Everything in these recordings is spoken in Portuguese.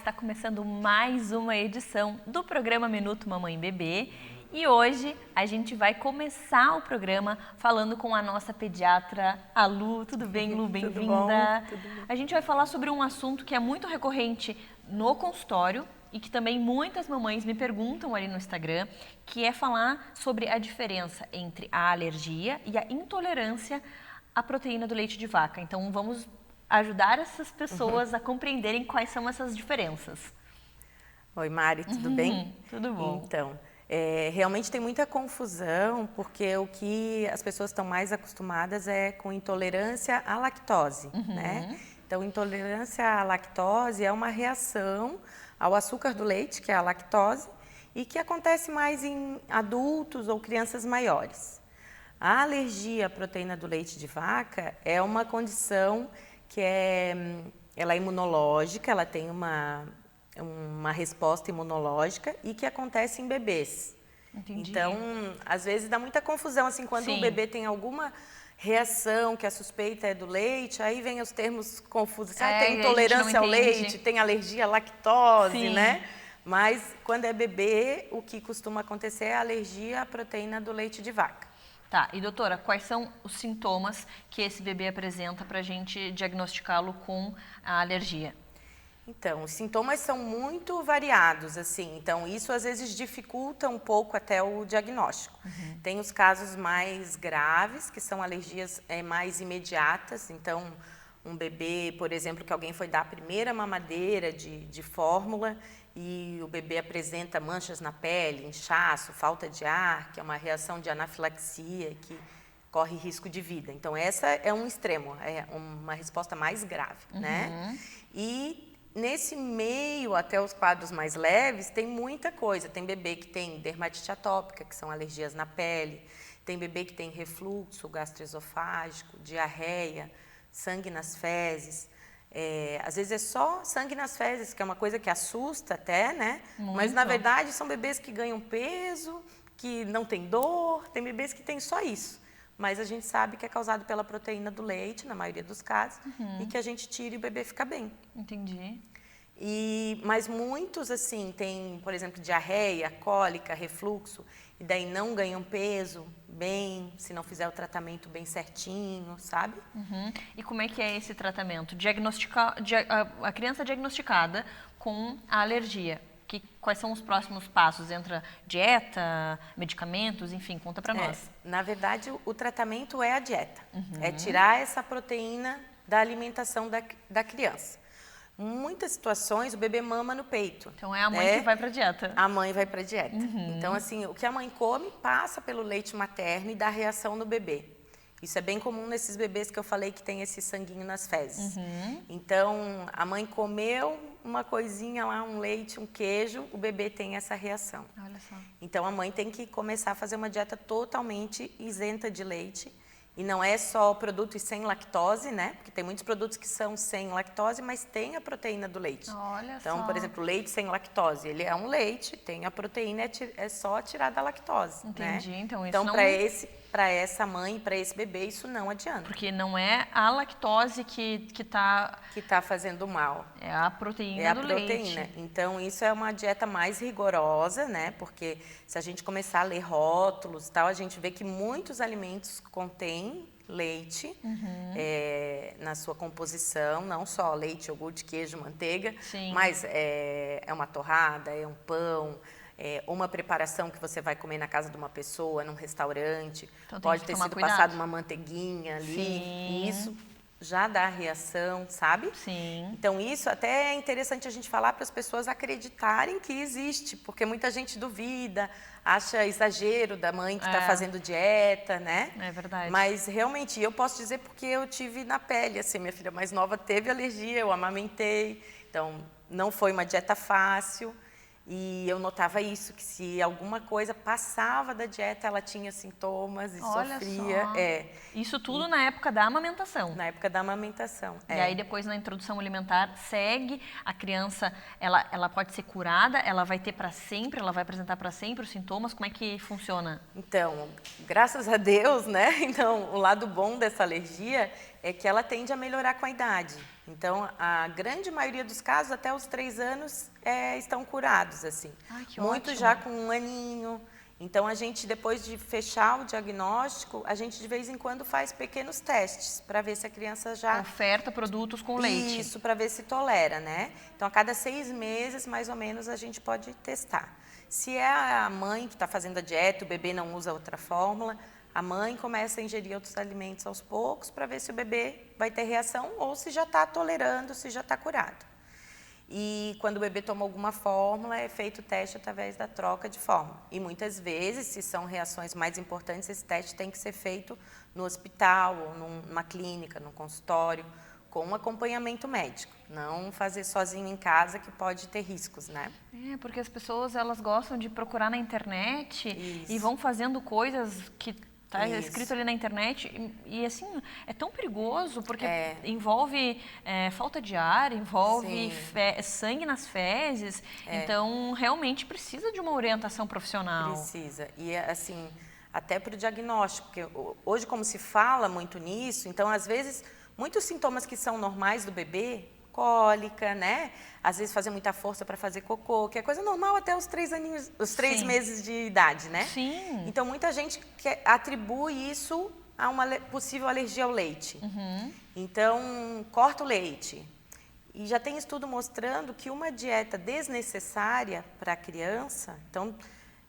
está começando mais uma edição do programa Minuto Mamãe Bebê e hoje a gente vai começar o programa falando com a nossa pediatra, a Lu. Tudo bem, Lu? Bem-vinda. A gente vai falar sobre um assunto que é muito recorrente no consultório e que também muitas mamães me perguntam ali no Instagram, que é falar sobre a diferença entre a alergia e a intolerância à proteína do leite de vaca. Então vamos ajudar essas pessoas a compreenderem quais são essas diferenças. Oi, Mari, tudo bem? Tudo bom. Então, realmente tem muita confusão, porque o que as pessoas estão mais acostumadas é com intolerância à lactose, né? Então, intolerância à lactose é uma reação ao açúcar do leite, que é a lactose, e que acontece mais em adultos ou crianças maiores. A alergia à proteína do leite de vaca é uma condição que ela é imunológica, ela tem uma resposta imunológica e que acontece em bebês. Entendi. Então, às vezes dá muita confusão, assim, quando o bebê tem alguma reação que a suspeita é do leite, aí vem os termos confusos. Tem intolerância ao leite, tem alergia à lactose, né? Mas quando é bebê, o que costuma acontecer é a alergia à proteína do leite de vaca. Tá, e doutora, quais são os sintomas que esse bebê apresenta para a gente diagnosticá-lo com a alergia? Então, os sintomas são muito variados, assim, então isso às vezes dificulta um pouco até o diagnóstico. Tem os casos mais graves, que são alergias mais imediatas, então um bebê, por exemplo, que alguém foi dar a primeira mamadeira de fórmula e o bebê apresenta manchas na pele, inchaço, falta de ar, que é uma reação de anafilaxia que corre risco de vida. Então, essa é um extremo, é uma resposta mais grave, né? E nesse meio, até os quadros mais leves, tem muita coisa. Tem bebê que tem dermatite atópica, que são alergias na pele. Tem bebê que tem refluxo gastroesofágico, diarreia, sangue nas fezes. Às vezes é só sangue nas fezes, que é uma coisa que assusta até, né? Muito. Mas, na verdade, são bebês que ganham peso, que não tem dor. Tem bebês que têm só isso. Mas a gente sabe que é causado pela proteína do leite, na maioria dos casos, e que a gente tira e o bebê fica bem. Entendi. Mas muitos, assim, tem, por exemplo, diarreia, cólica, refluxo, e daí não ganham peso bem, se não fizer o tratamento bem certinho, sabe? E como é que é esse tratamento? A criança diagnosticada com a alergia, quais são os próximos passos? Entra dieta, medicamentos, enfim, conta pra nós. Na verdade, o tratamento é a dieta, é tirar essa proteína da alimentação da criança. Muitas situações o bebê mama no peito. Então é a mãe que vai para dieta. A mãe vai para dieta. Então, assim, o que a mãe come passa pelo leite materno e dá reação no bebê. Isso é bem comum nesses bebês que eu falei que tem esse sanguinho nas fezes. Então, a mãe comeu uma coisinha lá, um leite, um queijo, o bebê tem essa reação. Olha só. Então, a mãe tem que começar a fazer uma dieta totalmente isenta de leite. E não é só produtos sem lactose, né? Porque tem muitos produtos que são sem lactose, mas tem a proteína do leite. Olha então, só. por exemplo, leite sem lactose, ele é um leite, tem a proteína, é só tirar da lactose. Entendi, né? então isso então não... para essa mãe, para esse bebê, isso não adianta. Porque não é a lactose que tá fazendo mal. É a proteína do leite. Então, isso é uma dieta mais rigorosa, né? Porque se a gente começar a ler rótulos e tal, a gente vê que muitos alimentos contêm leite na sua composição, não só leite, iogurte, queijo, manteiga, mas é uma torrada, é um pão, uma preparação que você vai comer na casa de uma pessoa, num restaurante, então, pode ter sido passado uma manteiguinha ali, e isso já dá reação, sabe? Então, isso até é interessante a gente falar para as pessoas acreditarem que existe, porque muita gente duvida, acha exagero da mãe que está fazendo dieta, né? É verdade. Mas, realmente, eu posso dizer porque eu tive na pele, assim, minha filha mais nova teve alergia, eu amamentei, então, não foi uma dieta fácil. E eu notava isso, que se alguma coisa passava da dieta, ela tinha sintomas e sofria. Isso tudo na época da amamentação. Na época da amamentação. E aí depois na introdução alimentar segue, a criança, ela pode ser curada, ela vai ter para sempre, ela vai apresentar para sempre os sintomas, como é que funciona? Então, graças a Deus, né? Então, o lado bom dessa alergia é que ela tende a melhorar com a idade. Então, a grande maioria dos casos, até os 3 anos, estão curados, assim. Ai, que Muitos ótimo. já com 1 aninho. Então, a gente, depois de fechar o diagnóstico, a gente, de vez em quando, faz pequenos testes para ver se a criança já... Oferta produtos com leite. Isso, para ver se tolera, né? Então, a cada 6 meses, mais ou menos, a gente pode testar. Se é a mãe que está fazendo a dieta, o bebê não usa outra fórmula, a mãe começa a ingerir outros alimentos aos poucos para ver se o bebê vai ter reação ou se já está tolerando, se já está curado. E quando o bebê toma alguma fórmula, é feito o teste através da troca de fórmula. E muitas vezes, se são reações mais importantes, esse teste tem que ser feito no hospital, ou numa clínica, num consultório, com um acompanhamento médico. Não fazer sozinho em casa, que pode ter riscos, né? Porque as pessoas, elas gostam de procurar na internet e vão fazendo coisas que tá escrito ali na internet e assim, é tão perigoso porque envolve falta de ar, envolve sangue nas fezes, então realmente precisa de uma orientação profissional. Precisa, e assim, até para o diagnóstico, porque hoje como se fala muito nisso, então às vezes muitos sintomas que são normais do bebê, cólica, né? Às vezes fazer muita força para fazer cocô, que é coisa normal até os 3 aninhos, os 3 meses de idade, né? Sim. Então, muita gente atribui isso a uma possível alergia ao leite. Então, corta o leite. E já tem estudo mostrando que uma dieta desnecessária para a criança, então,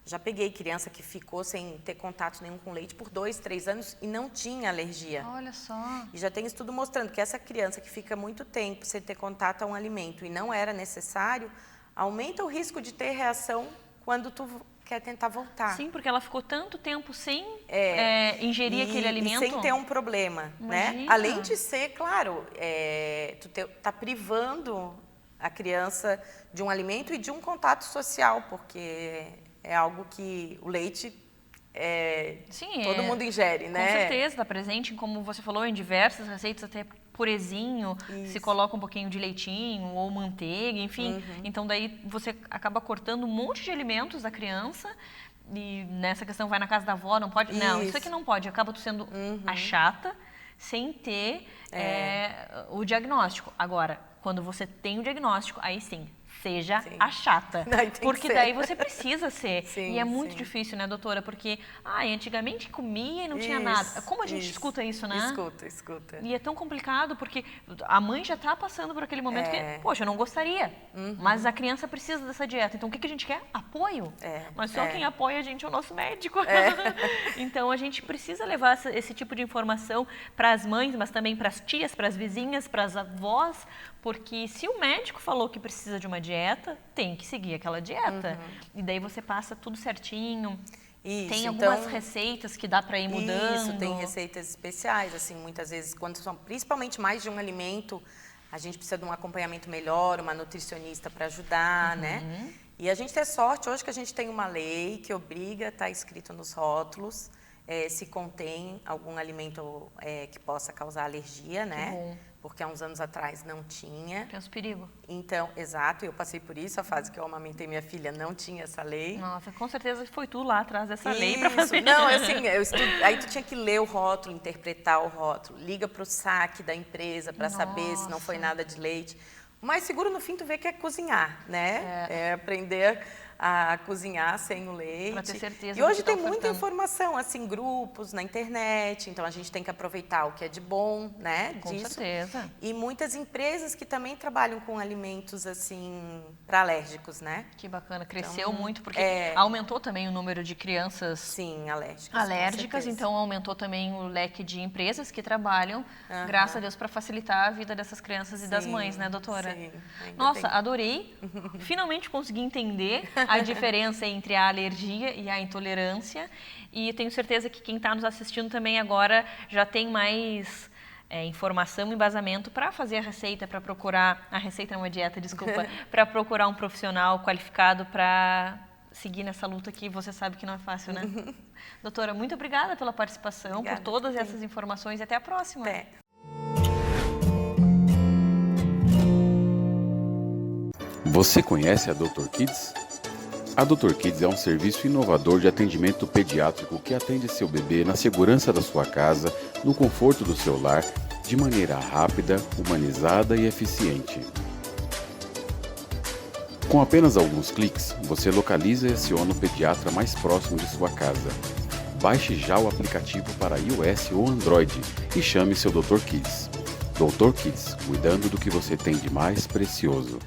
já peguei criança que ficou sem ter contato nenhum com leite por 2, 3 anos e não tinha alergia. Olha só. E já tem estudo mostrando que essa criança que fica muito tempo sem ter contato a um alimento e não era necessário, aumenta o risco de ter reação quando tu quer tentar voltar. Sim, porque ela ficou tanto tempo sem ingerir aquele alimento. E sem ter um problema, né? Além de ser, claro, tu tá privando a criança de um alimento e de um contato social, porque é algo que o leite todo mundo ingere, né? Com certeza, está presente, como você falou, em diversas receitas, até purezinho, se coloca um pouquinho de leitinho ou manteiga, enfim. Então, daí você acaba cortando um monte de alimentos da criança e nessa questão vai na casa da avó, não pode? Não, isso aqui não pode. Acaba tu sendo a chata sem ter o diagnóstico. Agora, quando você tem o diagnóstico, aí sim, seja a chata. Porque daí você precisa ser. E é muito difícil, né, doutora? Porque, antigamente comia e não tinha nada. Como a gente escuta isso, né? Escuta. E é tão complicado, porque a mãe já está passando por aquele momento que, poxa, eu não gostaria. Mas a criança precisa dessa dieta. Então, o que a gente quer? Apoio. Mas só quem apoia a gente é o nosso médico. Então, a gente precisa levar esse tipo de informação para as mães, mas também para as tias, para as vizinhas, para as avós, porque se o médico falou que precisa de uma dieta, tem que seguir aquela dieta. E daí você passa tudo certinho. Tem algumas receitas que dá para ir mudando. Isso, tem receitas especiais, assim, muitas vezes, quando são principalmente mais de um alimento, a gente precisa de um acompanhamento melhor, uma nutricionista para ajudar, né? E a gente tem sorte hoje que a gente tem uma lei que obriga, está escrito nos rótulos, se contém algum alimento que possa causar alergia, né? Porque há uns anos atrás não tinha. Pensa o perigo. Então, exato, eu passei por isso, a fase que eu amamentei minha filha não tinha essa lei. Nossa, com certeza foi tu lá atrás dessa lei para fazer. Não, assim, aí tu tinha que ler o rótulo, interpretar o rótulo, liga para o saque da empresa para saber se não foi nada de leite. O mais seguro, no fim, tu vê que é cozinhar, né? É aprender a cozinhar sem o leite. Para ter certeza. E hoje tem muita informação, assim, grupos na internet, então a gente tem que aproveitar o que é de bom, né? Com certeza. E muitas empresas que também trabalham com alimentos, assim, para alérgicos, né? Que bacana, cresceu muito, porque aumentou também o número de crianças... Sim, alérgicas, então aumentou também o leque de empresas que trabalham, graças a Deus, para facilitar a vida dessas crianças e das mães, né, doutora? Sim, nossa, adorei. Finalmente consegui entender a diferença entre a alergia e a intolerância. E tenho certeza que quem está nos assistindo também agora já tem mais informação e embasamento para fazer a receita, para procurar... A receita não é dieta, desculpa. Para procurar um profissional qualificado para seguir nessa luta que você sabe que não é fácil, né? Doutora, muito obrigada pela participação, por todas essas informações e até a próxima. Você conhece a Dr. Kids? A Dr. Kids é um serviço inovador de atendimento pediátrico que atende seu bebê na segurança da sua casa, no conforto do seu lar de maneira rápida, humanizada e eficiente. Com apenas alguns cliques, você localiza e aciona o pediatra mais próximo de sua casa. Baixe já o aplicativo para iOS ou Android e chame seu Dr. Kids. Dr. Kids, cuidando do que você tem de mais precioso.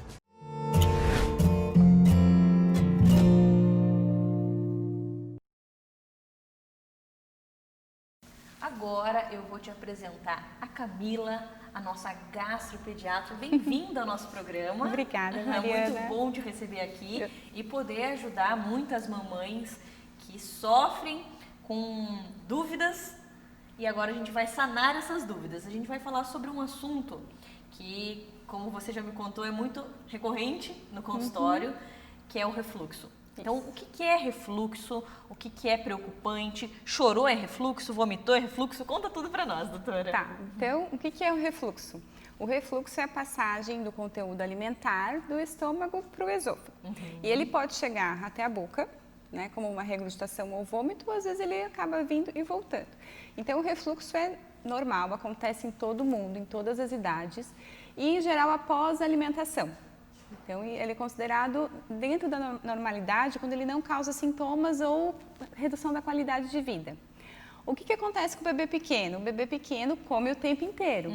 Agora eu vou te apresentar a Camila, a nossa gastropediatra. Bem-vinda ao nosso programa. Obrigada, É Mariana. muito bom te receber aqui e poder ajudar muitas mamães que sofrem com dúvidas. E agora a gente vai sanar essas dúvidas. A gente vai falar sobre um assunto que, como você já me contou, é muito recorrente no consultório, que é o refluxo. Então, o que é refluxo? O que é preocupante? Chorou é refluxo? Vomitou é refluxo? Conta tudo pra nós, doutora. Tá, então o que é o refluxo? O refluxo é a passagem do conteúdo alimentar do estômago para o esôfago. E ele pode chegar até a boca, né, como uma regurgitação ou vômito, ou às vezes ele acaba vindo e voltando. Então, o refluxo é normal, acontece em todo mundo, em todas as idades, e em geral após a alimentação. Então, ele é considerado dentro da normalidade quando ele não causa sintomas ou redução da qualidade de vida. O que acontece com o bebê pequeno? O bebê pequeno come o tempo inteiro.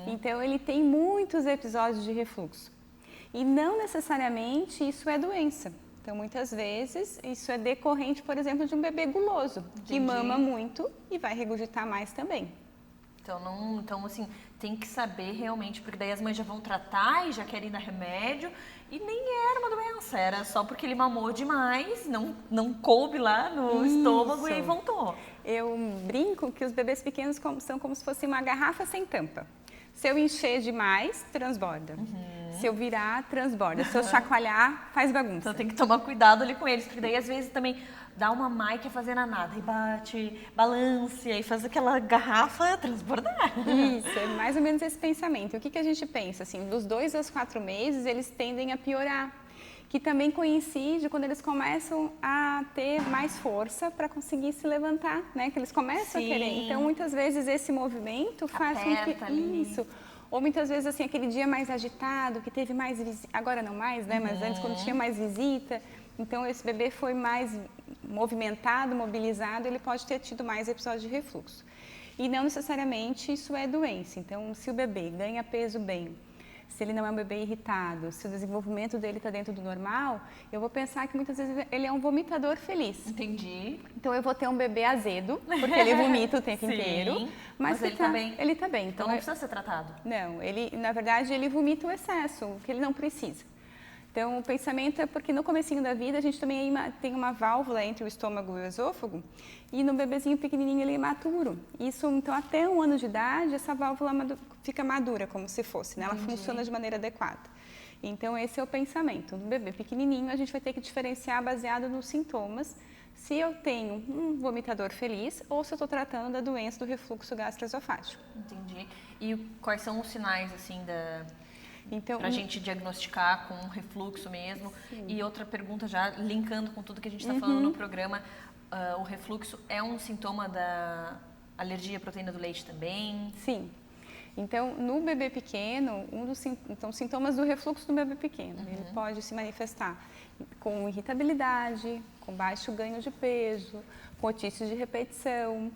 Então, ele tem muitos episódios de refluxo. E não necessariamente isso é doença. Então, muitas vezes, isso é decorrente, por exemplo, de um bebê guloso, que mama muito e vai regurgitar mais também. Então, assim, tem que saber realmente, porque daí as mães já vão tratar e já querem dar remédio, e nem era uma doença, era só porque ele mamou demais, não coube lá no estômago e voltou. Eu brinco que os bebês pequenos são como se fosse uma garrafa sem tampa. Se eu encher demais, transborda. Se eu virar, transborda. Se eu chacoalhar, faz bagunça. Então tem que tomar cuidado ali com eles, porque daí às vezes também dá uma má e quer fazer nada, e bate, balanceia e faz aquela garrafa transbordar. Isso, é mais ou menos esse pensamento. O que a gente pensa? Assim, dos 2 aos 4 meses, eles tendem a piorar. Que também coincide quando eles começam a ter mais força para conseguir se levantar, né? Que eles começam a querer. Então, muitas vezes, esse movimento faz com que... ali. Isso. Ou muitas vezes, assim, aquele dia mais agitado, que teve mais visita, agora não mais, né? Mas antes, quando tinha mais visita, então esse bebê foi mais movimentado, mobilizado, ele pode ter tido mais episódios de refluxo. E não necessariamente isso é doença. Então, se o bebê ganha peso bem, se ele não é um bebê irritado, se o desenvolvimento dele está dentro do normal, eu vou pensar que muitas vezes ele é um vomitador feliz. Entendi. Então eu vou ter um bebê azedo, porque ele vomita o tempo inteiro. Mas ele está bem. Ele está bem. Então não precisa ser tratado. Não, na verdade, ele vomita o excesso, o que ele não precisa. Então, o pensamento é porque no comecinho da vida a gente também tem uma válvula entre o estômago e o esôfago e no bebezinho pequenininho ele é imaturo. Isso, então, até 1 ano de idade, essa válvula fica madura, como se fosse, né? Ela funciona de maneira adequada. Então, esse é o pensamento. No bebê pequenininho, a gente vai ter que diferenciar baseado nos sintomas, se eu tenho um vomitador feliz ou se eu estou tratando da doença do refluxo gastroesofágico. Entendi. E quais são os sinais, assim, Então, para a gente diagnosticar com refluxo mesmo? Sim. E outra pergunta já, linkando com tudo que a gente está falando no programa, o refluxo é um sintoma da alergia à proteína do leite também? Sim. Então, no bebê pequeno, sintomas do refluxo do bebê pequeno, ele pode se manifestar com irritabilidade, com baixo ganho de peso, com otites de repetição,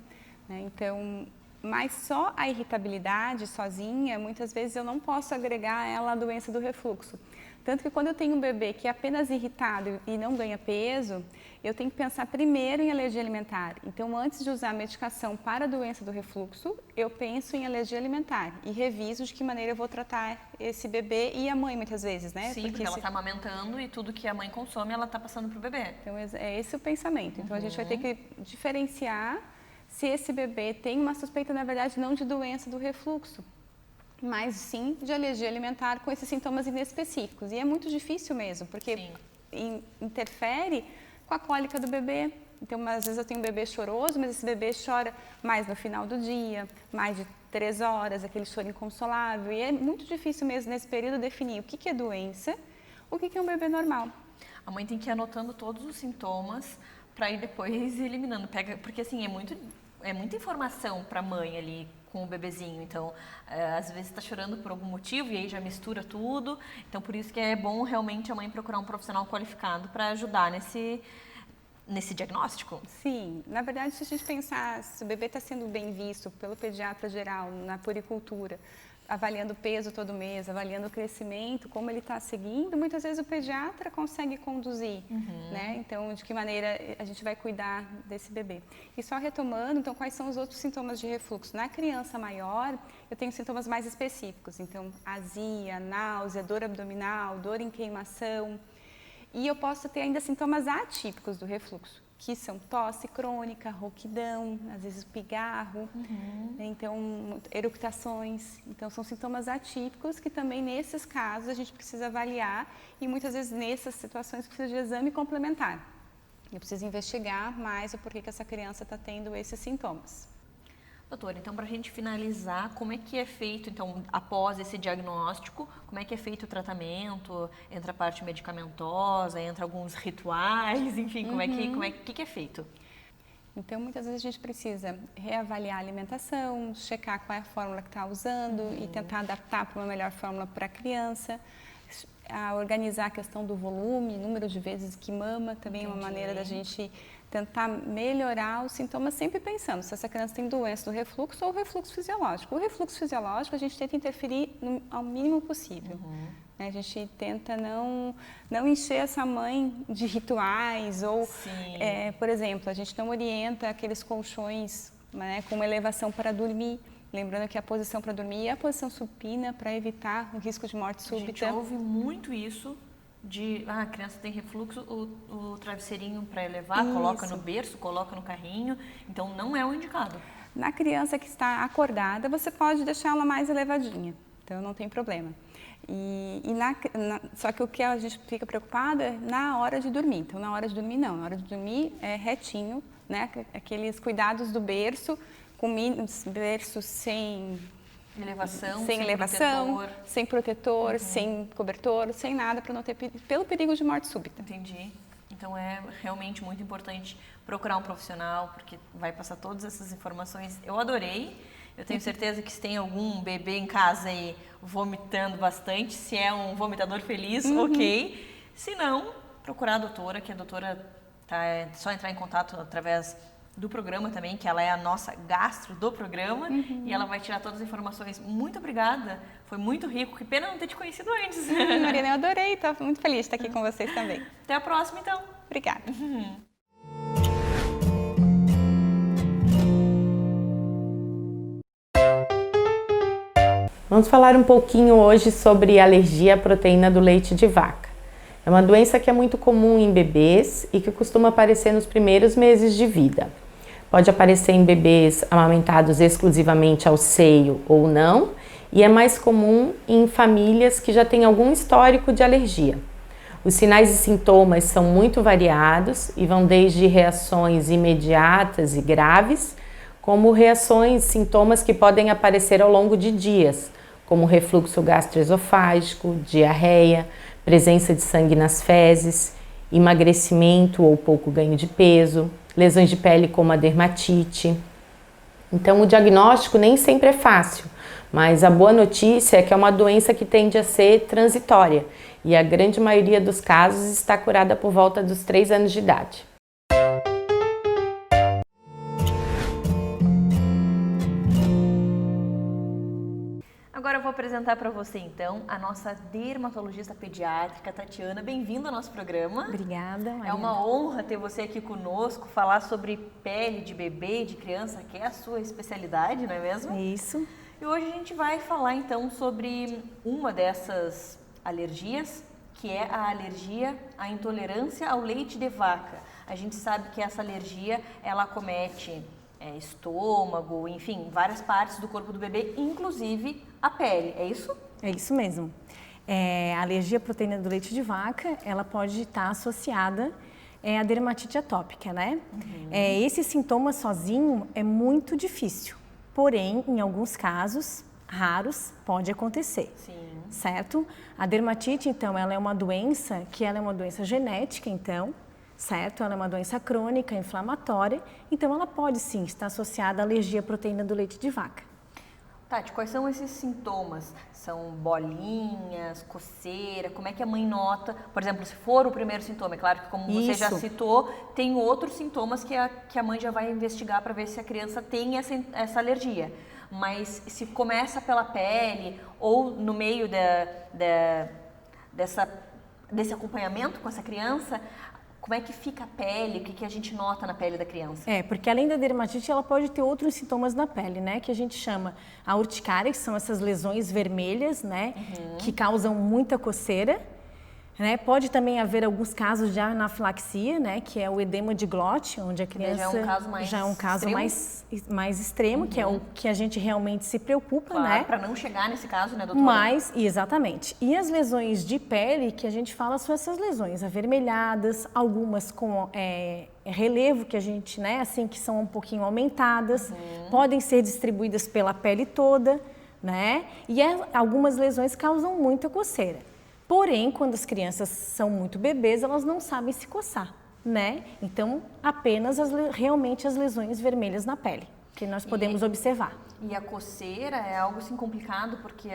né? Então, mas só a irritabilidade sozinha, muitas vezes eu não posso agregar a ela a doença do refluxo. Tanto que quando eu tenho um bebê que é apenas irritado e não ganha peso, eu tenho que pensar primeiro em alergia alimentar. Então, antes de usar a medicação para a doença do refluxo, eu penso em alergia alimentar e reviso de que maneira eu vou tratar esse bebê e a mãe, muitas vezes, né? Sim, porque ela está amamentando e tudo que a mãe consome, ela está passando para o bebê. Então, é esse o pensamento. Então, a gente vai ter que diferenciar se esse bebê tem uma suspeita, na verdade, não de doença do refluxo, mas sim de alergia alimentar com esses sintomas inespecíficos. E é muito difícil mesmo, porque interfere com a cólica do bebê. Então, às vezes eu tenho um bebê choroso, mas esse bebê chora mais no final do dia, mais de 3 horas, aquele choro inconsolável. E é muito difícil mesmo, nesse período, definir o que é doença, o que é um bebê normal. A mãe tem que ir anotando todos os sintomas para ir depois eliminando. Porque assim, é muita informação para a mãe ali com o bebezinho, então às vezes está chorando por algum motivo e aí já mistura tudo, então por isso que é bom realmente a mãe procurar um profissional qualificado para ajudar nesse diagnóstico. Sim, na verdade, se a gente pensar, se o bebê está sendo bem visto pelo pediatra geral, na puericultura, avaliando o peso todo mês, avaliando o crescimento, como ele está seguindo, muitas vezes o pediatra consegue conduzir, né? Então, de que maneira a gente vai cuidar desse bebê. E só retomando, então, quais são os outros sintomas de refluxo? Na criança maior, eu tenho sintomas mais específicos, então, azia, náusea, dor abdominal, dor em queimação. E eu posso ter ainda sintomas atípicos do refluxo, que são tosse crônica, rouquidão, às vezes pigarro, então eructações. Então são sintomas atípicos que também nesses casos a gente precisa avaliar e muitas vezes nessas situações precisa de exame complementar. Eu preciso investigar mais o porquê que essa criança está tendo esses sintomas. Doutora, então para a gente finalizar, como é que é feito, então, após esse diagnóstico, como é que é feito o tratamento? Entra a parte medicamentosa, entra alguns rituais, enfim, como é que é feito? Então, muitas vezes a gente precisa reavaliar a alimentação, checar qual é a fórmula que está usando e tentar adaptar para uma melhor fórmula para a criança. Organizar a questão do volume, número de vezes que mama, também é uma maneira da gente tentar melhorar os sintomas, sempre pensando se essa criança tem doença do refluxo ou refluxo fisiológico. O refluxo fisiológico a gente tenta interferir ao mínimo possível. A gente tenta não encher essa mãe de rituais ou, por exemplo, a gente não orienta aqueles colchões, né, com uma elevação para dormir. Lembrando que a posição para dormir é a posição supina para evitar o risco de morte súbita. A gente ouve muito isso de, a criança tem refluxo, o travesseirinho para elevar, coloca no berço, coloca no carrinho, então não é o indicado. Na criança que está acordada, você pode deixar ela mais elevadinha, então não tem problema. Só que o que a gente fica preocupada é na hora de dormir, então na hora de dormir não, na hora de dormir é retinho, né? Aqueles cuidados do berço, com berço sem elevação, sem protetor, sem cobertor, sem nada, para não ter pelo perigo de morte súbita. Entendi. Então é realmente muito importante procurar um profissional, porque vai passar todas essas informações. Eu adorei. Eu tenho certeza que se tem algum bebê em casa aí vomitando bastante, se é um vomitador feliz, ok. Se não, procurar a doutora, que a doutora é só entrar em contato através do programa também, que ela é a nossa gastro do programa, e ela vai tirar todas as informações. Muito obrigada, foi muito rico, que pena não ter te conhecido antes. Mariana, eu adorei, estou muito feliz de estar aqui com vocês também. Até a próxima, então. Obrigada. Vamos falar um pouquinho hoje sobre alergia à proteína do leite de vaca. É uma doença que é muito comum em bebês e que costuma aparecer nos primeiros meses de vida. Pode aparecer em bebês amamentados exclusivamente ao seio ou não, e é mais comum em famílias que já têm algum histórico de alergia. Os sinais e sintomas são muito variados e vão desde reações imediatas e graves, como reações, sintomas que podem aparecer ao longo de dias, como refluxo gastroesofágico, diarreia, presença de sangue nas fezes, emagrecimento ou pouco ganho de peso, lesões de pele como a dermatite. Então o diagnóstico nem sempre é fácil, mas a boa notícia é que é uma doença que tende a ser transitória e a grande maioria dos casos está curada por volta dos 3 anos de idade. Agora eu vou apresentar para você, então, a nossa dermatologista pediátrica, Tatiana. Bem-vinda ao nosso programa. Obrigada, Mariana. É uma honra ter você aqui conosco, falar sobre pele de bebê e de criança, que é a sua especialidade, não é mesmo? É isso. E hoje a gente vai falar, então, sobre uma dessas alergias, que é a alergia à intolerância ao leite de vaca. A gente sabe que essa alergia, ela acomete estômago, enfim, várias partes do corpo do bebê, inclusive a pele, é isso? É isso mesmo. A alergia à proteína do leite de vaca, ela pode estar associada à dermatite atópica, né? Esse sintoma sozinho é muito difícil, porém, em alguns casos raros, pode acontecer. Sim. Certo? A dermatite, então, ela é uma doença que ela é uma doença genética, então, certo? Ela é uma doença crônica, inflamatória, então ela pode sim estar associada à alergia à proteína do leite de vaca. Tati, quais são esses sintomas? São bolinhas, coceira? Como é que a mãe nota? Por exemplo, se for o primeiro sintoma, é claro que como você já citou, tem outros sintomas que a mãe já vai investigar para ver se a criança tem essa alergia. Mas se começa pela pele ou no meio desse acompanhamento com essa criança, como é que fica a pele? O que a gente nota na pele da criança? Porque além da dermatite, ela pode ter outros sintomas na pele, né? Que a gente chama a urticária, que são essas lesões vermelhas, né? Que causam muita coceira. Né? Pode também haver alguns casos de anafilaxia, né? Que é o edema de Glott, onde a criança já é um caso mais extremo, que é o que a gente realmente se preocupa, claro, né? Para não chegar nesse caso, né, doutora? Exatamente. E as lesões de pele que a gente fala são essas lesões avermelhadas, algumas com relevo que a gente, né, assim, que são um pouquinho aumentadas, podem ser distribuídas pela pele toda, né? E algumas lesões causam muita coceira. Porém, quando as crianças são muito bebês, elas não sabem se coçar, né? Então, apenas realmente as lesões vermelhas na pele, que nós podemos observar. E a coceira é algo assim complicado, porque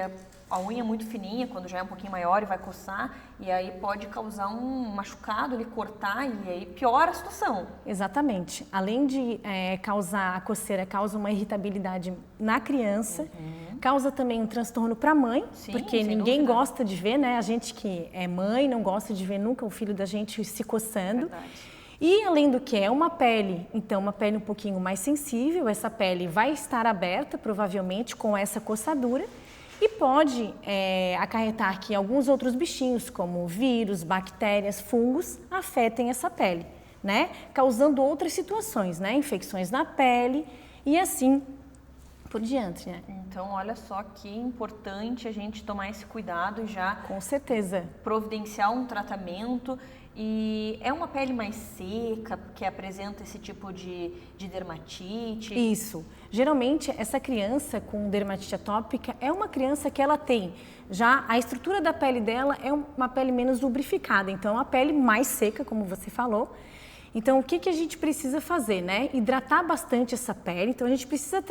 a unha é muito fininha, quando já é um pouquinho maior e vai coçar, e aí pode causar um machucado, ele cortar, e aí piora a situação. Exatamente. Além de causar a coceira, causa uma irritabilidade na criança, causa também um transtorno para a mãe, porque ninguém gosta de ver, né? A gente que é mãe não gosta de ver nunca o filho da gente se coçando. Verdade. E além do que é uma pele, então uma pele um pouquinho mais sensível, essa pele vai estar aberta provavelmente com essa coçadura e pode acarretar que alguns outros bichinhos como vírus, bactérias, fungos afetem essa pele, né? Causando outras situações, né? Infecções na pele e assim por diante, né? Então, olha só que importante a gente tomar esse cuidado e já com certeza providenciar um tratamento. E é uma pele mais seca, que apresenta esse tipo de dermatite? Isso. Geralmente, essa criança com dermatite atópica é uma criança que ela tem já a estrutura da pele dela é uma pele menos lubrificada, então é uma pele mais seca, como você falou. Então, o que a gente precisa fazer, né? Hidratar bastante essa pele, então a gente precisa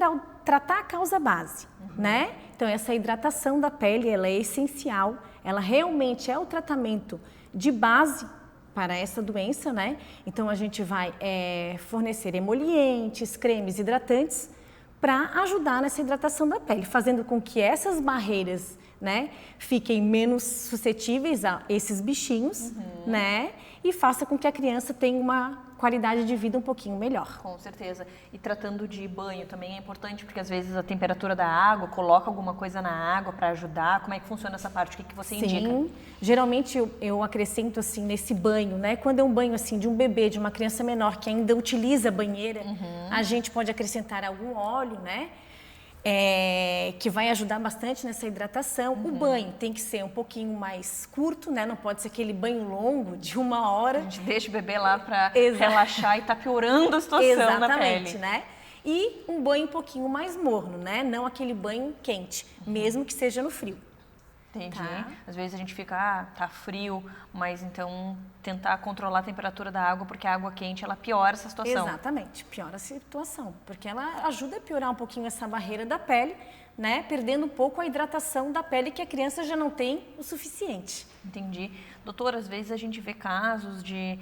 tratar a causa base, né? Então, essa hidratação da pele, ela é essencial, ela realmente é o tratamento de base para essa doença, né? Então, a gente vai fornecer emolientes, cremes hidratantes para ajudar nessa hidratação da pele, fazendo com que essas barreiras, né, fiquem menos suscetíveis a esses bichinhos, né? E faça com que a criança tenha uma qualidade de vida um pouquinho melhor. Com certeza. E tratando de banho também é importante, porque às vezes a temperatura da água, coloca alguma coisa na água para ajudar. Como é que funciona essa parte? O que você indica? Sim, geralmente eu acrescento assim nesse banho, né? Quando é um banho assim de um bebê, de uma criança menor que ainda utiliza a banheira, a gente pode acrescentar algum óleo, né? Que vai ajudar bastante nessa hidratação. O banho tem que ser um pouquinho mais curto, né? Não pode ser aquele banho longo de 1 hora. A gente deixa o bebê lá para relaxar e tá piorando a situação na pele. Né? E um banho um pouquinho mais morno, né? Não aquele banho quente, mesmo que seja no frio. Entendi. Tá. Às vezes a gente fica, tá frio, mas então tentar controlar a temperatura da água, porque a água quente, ela piora essa situação. Exatamente, piora a situação, porque ela ajuda a piorar um pouquinho essa barreira da pele, né? Perdendo um pouco a hidratação da pele que a criança já não tem o suficiente. Entendi. Doutora, às vezes a gente vê casos de...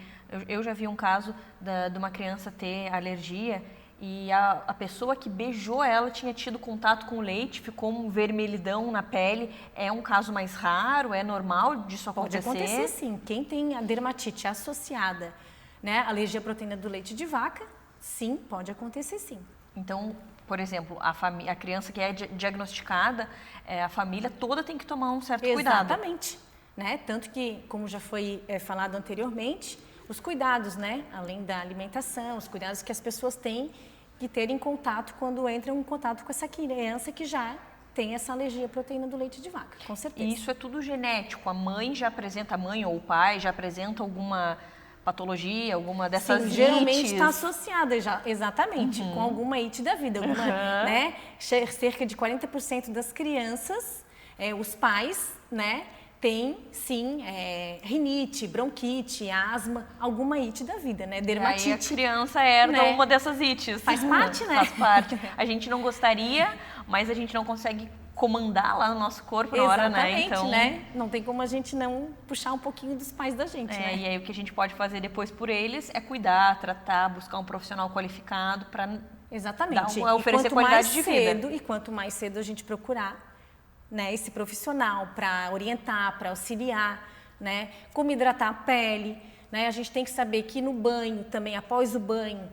Eu já vi um caso de uma criança ter alergia e a pessoa que beijou ela tinha tido contato com o leite, ficou um vermelhidão na pele. É um caso mais raro? É normal disso acontecer? Pode acontecer sim. Quem tem a dermatite associada, né, à alergia à proteína do leite de vaca, sim, pode acontecer sim. Então, por exemplo, a criança que é diagnosticada, a família toda tem que tomar um certo cuidado. Exatamente. Né? Tanto que, como já foi falado anteriormente, os cuidados, né? Além da alimentação, os cuidados que as pessoas têm que ter em contato quando entram em contato com essa criança que já tem essa alergia à proteína do leite de vaca, com certeza. E isso é tudo genético? A mãe ou o pai já apresenta alguma patologia, alguma dessas ites? Geralmente está associada já, exatamente, com alguma ite da vida. Né? Cerca de 40% das crianças, os pais, né, Tem, sim, rinite, bronquite, asma, alguma ite da vida, né? Dermatite. Aí a criança herda uma dessas ites. Faz parte, né? Faz parte. A gente não gostaria, mas a gente não consegue comandar lá no nosso corpo na hora, né? Então, né? Não tem como a gente não puxar um pouquinho dos pais da gente, né? E aí o que a gente pode fazer depois por eles é cuidar, tratar, buscar um profissional qualificado para exatamente. Oferecer qualidade de vida. E quanto mais cedo a gente procurar, né, esse profissional para orientar, para auxiliar, né? Como hidratar a pele, né? A gente tem que saber que no banho também, após o banho,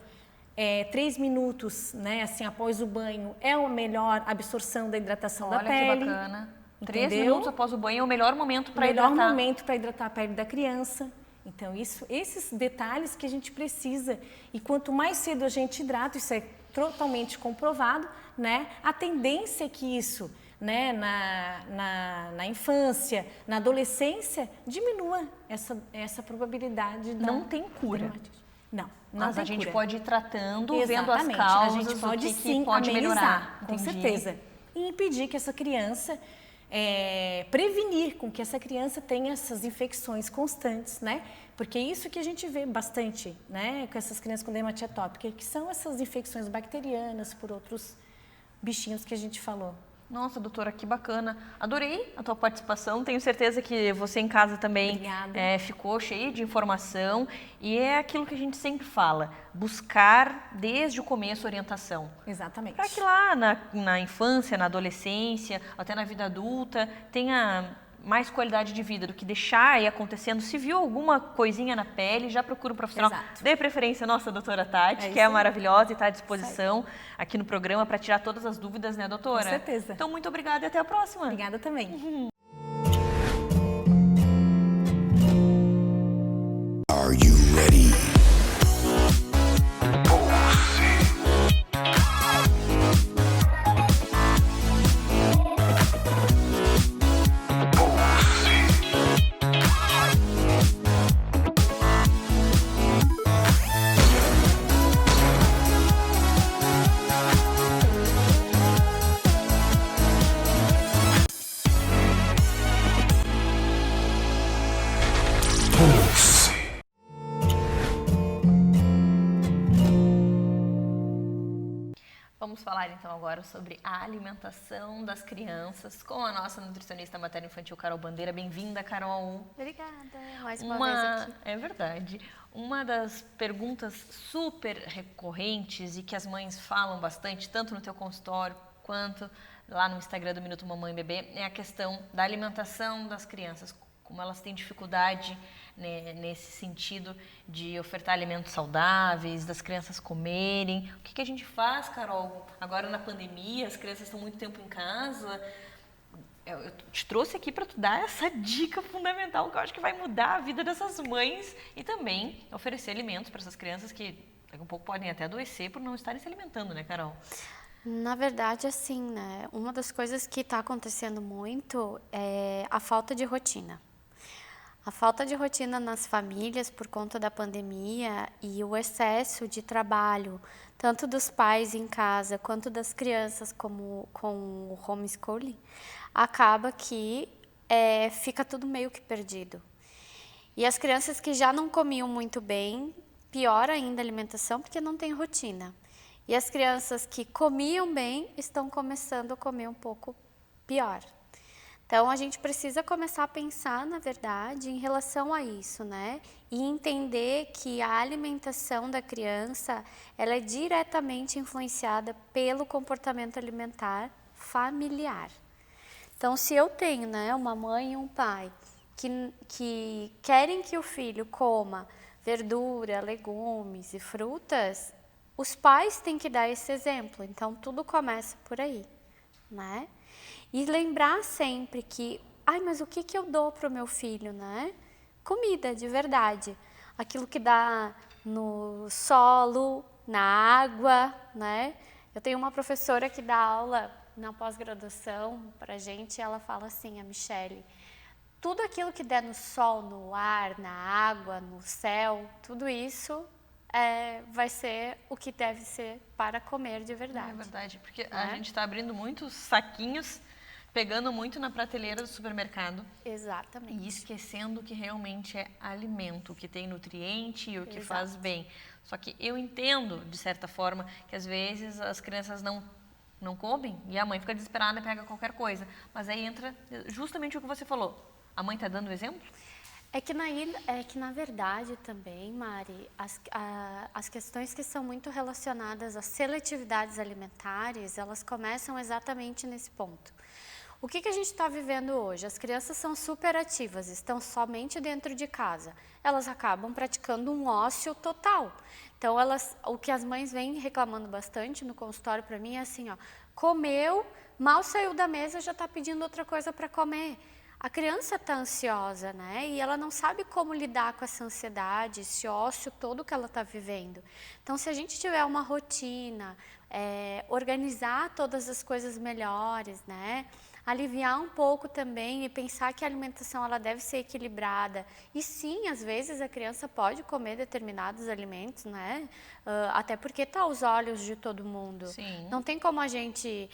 3 minutos, né, assim, após o banho, é a melhor absorção da hidratação da pele. Olha que bacana. Entendeu? 3 minutos após o banho é o melhor momento para hidratar. O melhor momento para hidratar a pele da criança. Então, esses detalhes que a gente precisa. E quanto mais cedo a gente hidrata, isso é totalmente comprovado, né? A tendência é que isso, né, na infância, na adolescência, diminua essa probabilidade. Não tem cura. Não mas tem a gente cura. pode ir tratando, Exatamente. vendo as causas, a gente pode que pode melhorar. Com certeza. E impedir que essa criança, prevenir com que essa criança tenha essas infecções constantes, né? Porque isso que a gente vê bastante, né, com essas crianças com dermatite atópica, que são essas infecções bacterianas por outros bichinhos que a gente falou. Nossa, doutora, que bacana. Adorei a tua participação. Tenho certeza que você em casa também ficou cheia de informação. E é aquilo que a gente sempre fala, buscar desde o começo orientação. Exatamente. Para que lá na infância, na adolescência, até na vida adulta, tenha mais qualidade de vida do que deixar ir acontecendo. Se viu alguma coisinha na pele, já procura um profissional. Exato. Dê preferência à nossa doutora Tati, que é maravilhosa e está à disposição aqui no programa para tirar todas as dúvidas, né, doutora? Com certeza. Então, muito obrigada e até a próxima. Obrigada também. Are you ready? Vamos falar então agora sobre a alimentação das crianças com a nossa nutricionista materno-infantil Carol Bandeira. Bem-vinda, Carol. Obrigada, mais uma vez aqui. É verdade. Uma das perguntas super recorrentes e que as mães falam bastante, tanto no teu consultório quanto lá no Instagram do Minuto Mamãe Bebê, é a questão da alimentação das crianças. Como elas têm dificuldade, né, nesse sentido de ofertar alimentos saudáveis, das crianças comerem. O que a gente faz, Carol? Agora na pandemia, as crianças estão muito tempo em casa. Eu te trouxe aqui para tu dar essa dica fundamental que eu acho que vai mudar a vida dessas mães e também oferecer alimentos para essas crianças que daqui a um pouco podem até adoecer por não estarem se alimentando, né, Carol? Na verdade, assim, né, uma das coisas que está acontecendo muito é a falta de rotina. A falta de rotina nas famílias por conta da pandemia e o excesso de trabalho, tanto dos pais em casa quanto das crianças com o homeschooling, acaba que fica tudo meio que perdido. E as crianças que já não comiam muito bem, pior ainda a alimentação porque não tem rotina. E as crianças que comiam bem estão começando a comer um pouco pior. Então, a gente precisa começar a pensar, na verdade, em relação a isso, né? E entender que a alimentação da criança, ela é diretamente influenciada pelo comportamento alimentar familiar. Então, se eu tenho, né, uma mãe e um pai que querem que o filho coma verdura, legumes e frutas, os pais têm que dar esse exemplo. Então, tudo começa por aí, né? E lembrar sempre que, mas o que eu dou para o meu filho, né? Comida, de verdade. Aquilo que dá no solo, na água, né? Eu tenho uma professora que dá aula na pós-graduação pra gente, e ela fala assim, a Michele, tudo aquilo que der no sol, no ar, na água, no céu, tudo isso vai ser o que deve ser para comer de verdade. É verdade, porque a gente está abrindo muitos saquinhos pegando muito na prateleira do supermercado Exatamente. e esquecendo que realmente é alimento, o que tem nutriente e o que faz bem. Só que eu entendo, de certa forma, que às vezes as crianças não comem e a mãe fica desesperada e pega qualquer coisa. Mas aí entra justamente o que você falou. A mãe está dando o exemplo? É que na verdade também, Mari, as questões que são muito relacionadas às seletividades alimentares, elas começam exatamente nesse ponto. O que a gente está vivendo hoje? As crianças são super ativas, estão somente dentro de casa. Elas acabam praticando um ócio total. Então, o que as mães vêm reclamando bastante no consultório para mim é assim, ó, comeu, mal saiu da mesa, já está pedindo outra coisa para comer. A criança está ansiosa, né? E ela não sabe como lidar com essa ansiedade, esse ócio todo que ela está vivendo. Então, se a gente tiver uma rotina, organizar todas as coisas melhores, né? Aliviar um pouco também e pensar que a alimentação ela deve ser equilibrada. E sim, às vezes a criança pode comer determinados alimentos, né? Até porque está aos olhos de todo mundo. Sim. Não tem como a gente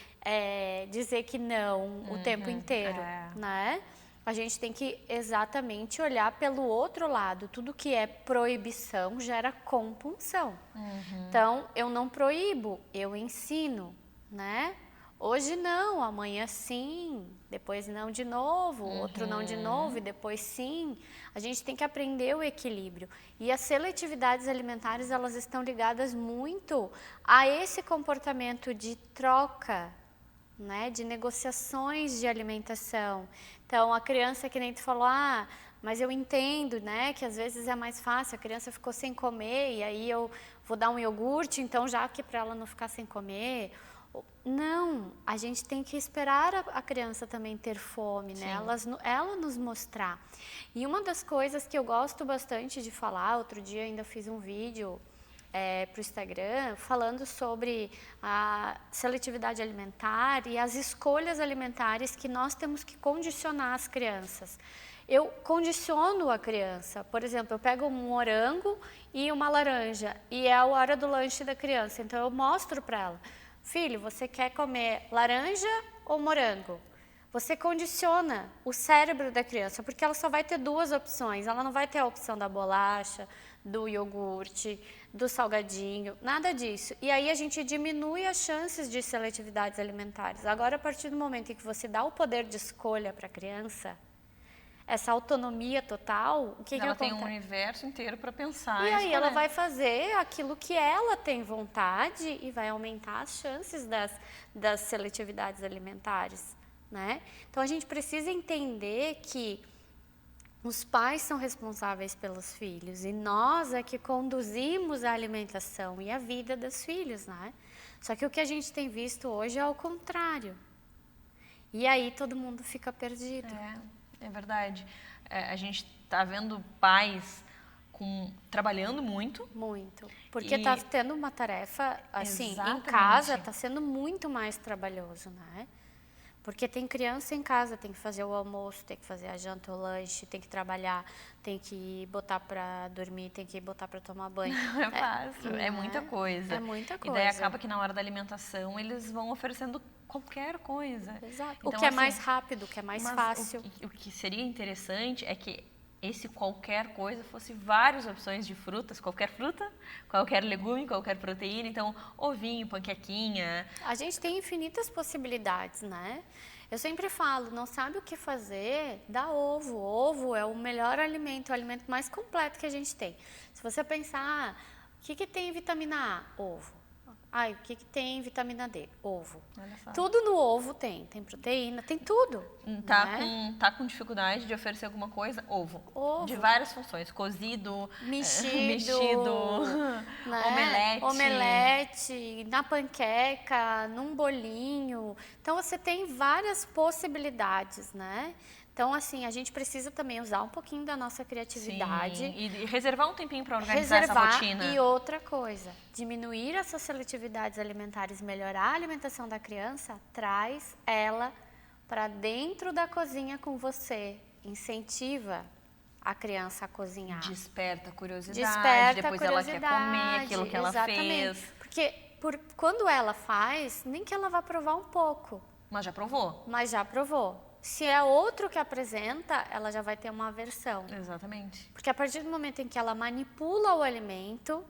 dizer que não o tempo inteiro, né? A gente tem que exatamente olhar pelo outro lado. Tudo que é proibição gera compulsão. Então, eu não proíbo, eu ensino, né? Hoje não, amanhã sim, depois não de novo, outro não de novo e depois sim. A gente tem que aprender o equilíbrio. E as seletividades alimentares, elas estão ligadas muito a esse comportamento de troca, né, de negociações de alimentação. Então, a criança, que nem tu falou, mas eu entendo, né, que às vezes é mais fácil, a criança ficou sem comer e aí eu vou dar um iogurte, então já que para ela não ficar sem comer. Não, a gente tem que esperar a criança também ter fome, né? Ela nos mostrar. E uma das coisas que eu gosto bastante de falar, outro dia ainda fiz um vídeo para o Instagram, falando sobre a seletividade alimentar e as escolhas alimentares que nós temos que condicionar as crianças. Eu condiciono a criança, por exemplo, eu pego um morango e uma laranja e é a hora do lanche da criança, então eu mostro para ela. Filho, você quer comer laranja ou morango? Você condiciona o cérebro da criança, porque ela só vai ter duas opções. Ela não vai ter a opção da bolacha, do iogurte, do salgadinho, nada disso. E aí a gente diminui as chances de seletividades alimentares. Agora, a partir do momento em que você dá o poder de escolha para a criança, essa autonomia total, o que ela acontece? tem um universo inteiro para pensar. E aí ela vai fazer aquilo que ela tem vontade e vai aumentar as chances das seletividades alimentares, né? Então a gente precisa entender que os pais são responsáveis pelos filhos e nós é que conduzimos a alimentação e a vida dos filhos, né? Só que o que a gente tem visto hoje é o contrário. E aí todo mundo fica perdido. É verdade. A gente está vendo pais trabalhando muito. Muito. Porque está tendo uma tarefa, assim, Exatamente. em casa, está sendo muito mais trabalhoso, né? Porque tem criança em casa, tem que fazer o almoço, tem que fazer a janta, o lanche, tem que trabalhar, tem que botar para dormir, tem que botar para tomar banho. Não é fácil, é muita coisa. É muita coisa. E daí acaba que na hora da alimentação eles vão oferecendo qualquer coisa. Exato. Então, o que é assim, mais rápido, o que é mais fácil. O que seria interessante é que esse qualquer coisa fosse várias opções de frutas, qualquer legume, qualquer proteína. Então, ovinho, panquequinha. A gente tem infinitas possibilidades, né? Eu sempre falo, não sabe o que fazer, dá ovo. Ovo é o melhor alimento, o alimento mais completo que a gente tem. Se você pensar, o que tem vitamina A? Ovo. O que tem vitamina D? Ovo. Olha só. Tudo no ovo tem proteína, tem tudo. Tá com dificuldade de oferecer alguma coisa? Ovo. Ovo. De várias funções, cozido, mexido, né? Omelete, na panqueca, num bolinho. Então, você tem várias possibilidades, né? Então, assim, a gente precisa também usar um pouquinho da nossa criatividade. Sim, e reservar um tempinho para organizar essa rotina. E outra coisa, diminuir essas seletividades alimentares, melhorar a alimentação da criança, traz ela para dentro da cozinha com você, incentiva a criança a cozinhar. Desperta a curiosidade, depois ela quer curiosidade, comer aquilo que ela fez. Porque quando ela faz, nem que ela vá provar um pouco. Mas já provou. mas já provou. Se é outro que apresenta, ela já vai ter uma aversão. Exatamente. Porque a partir do momento em que ela manipula o alimento,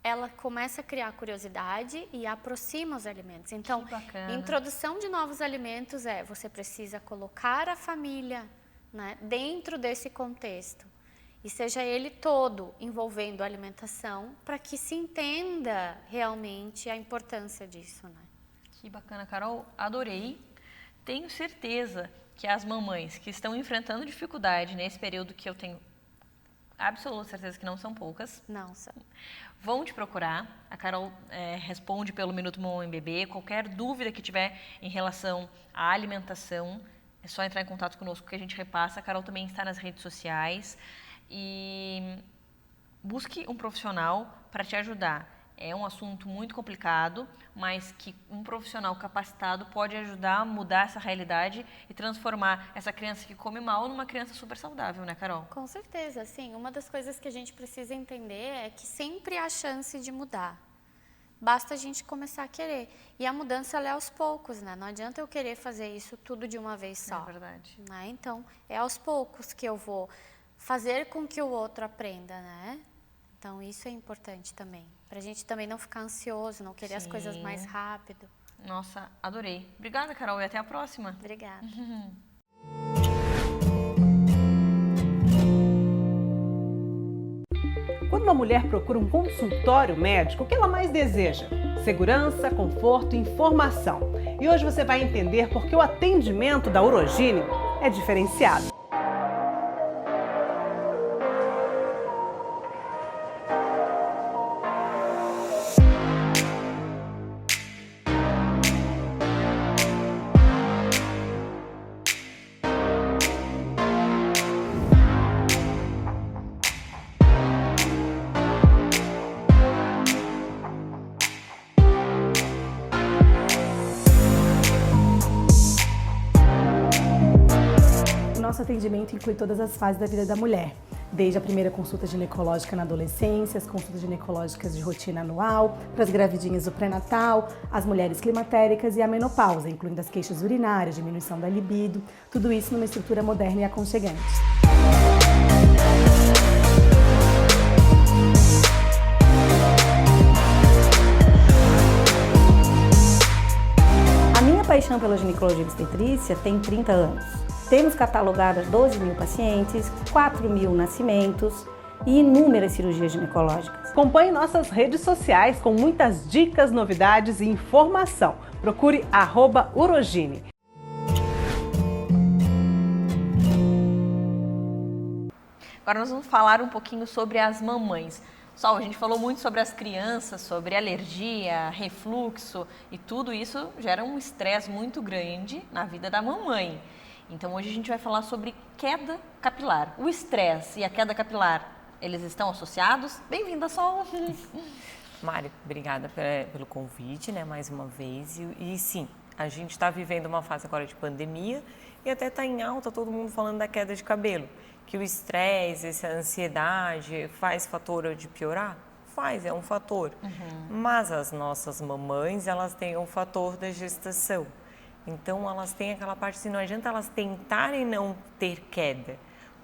ela começa a criar curiosidade e aproxima os alimentos. Então, Que bacana. introdução de novos alimentos você precisa colocar a família, né, dentro desse contexto. E seja ele todo envolvendo a alimentação, para que se entenda realmente a importância disso, né? Que bacana, Carol. Adorei. Tenho certeza que as mamães que estão enfrentando dificuldade nesse período, que eu tenho absoluta certeza que não são poucas, Não, vão te procurar. A Carol responde pelo Minuto Mamãe Bebê. Qualquer dúvida que tiver em relação à alimentação, é só entrar em contato conosco que a gente repassa. A Carol também está nas redes sociais. E busque um profissional para te ajudar. É um assunto muito complicado, mas que um profissional capacitado pode ajudar a mudar essa realidade e transformar essa criança que come mal numa criança super saudável, né, Carol? com certeza, sim. Uma das coisas que a gente precisa entender é que sempre há chance de mudar. Basta a gente começar a querer. E a mudança ela é aos poucos, né? Não adianta eu querer fazer isso tudo de uma vez só. É verdade. Né? Então, é aos poucos que eu vou fazer com que o outro aprenda, né? Então, isso é importante também. Para a gente também não ficar ansioso, não querer as coisas mais rápido. Nossa, adorei. Obrigada, Carol, e até a próxima. Obrigada. Quando uma mulher procura um consultório médico, o que ela mais deseja? Segurança, conforto e informação. E hoje você vai entender por que o atendimento da Urogine é diferenciado. Nosso atendimento inclui todas as fases da vida da mulher, desde a primeira consulta ginecológica na adolescência, as consultas ginecológicas de rotina anual, para as gravidinhas do pré-natal, as mulheres climatéricas e a menopausa, incluindo as queixas urinárias, diminuição da libido, tudo isso numa estrutura moderna e aconchegante. A minha paixão pela ginecologia e obstetrícia tem 30 anos. Temos catalogadas 12 mil pacientes, 4 mil nascimentos e inúmeras cirurgias ginecológicas. Acompanhe nossas redes sociais com muitas dicas, novidades e informação. Procure @Urogine. Agora nós vamos falar um pouquinho sobre as mamães. Sol, a gente falou muito sobre as crianças, sobre alergia, refluxo, e tudo isso gera um estresse muito grande na vida da mamãe. Então hoje a gente vai falar sobre queda capilar. O estresse e a queda capilar, eles estão associados? Bem-vinda, Sol! Mário, obrigada pelo convite, né, mais uma vez. E sim, a gente está vivendo uma fase agora de pandemia e até está em alta todo mundo falando da queda de cabelo. Que o estresse, essa ansiedade faz fator de piorar? Faz, é um fator. Mas as nossas mamães, elas têm o fator da gestação. Então, elas têm aquela parte assim, não adianta elas tentarem não ter queda,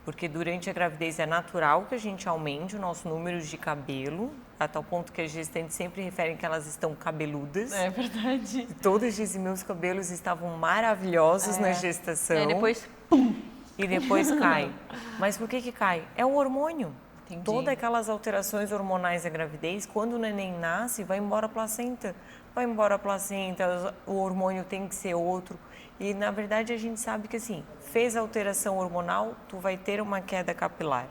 porque durante a gravidez é natural que a gente aumente o nosso número de cabelo, a tal ponto que as gestantes sempre referem que elas estão cabeludas. É verdade. Todos dizem, meus cabelos estavam maravilhosos na gestação. E depois, pum! E depois cai. Mas por que cai? É o hormônio. Entendi. Todas aquelas alterações hormonais da gravidez, quando o neném nasce, vai embora a placenta. Vai embora a placenta, o hormônio tem que ser outro. E, na verdade, a gente sabe que, assim, fez alteração hormonal, tu vai ter uma queda capilar.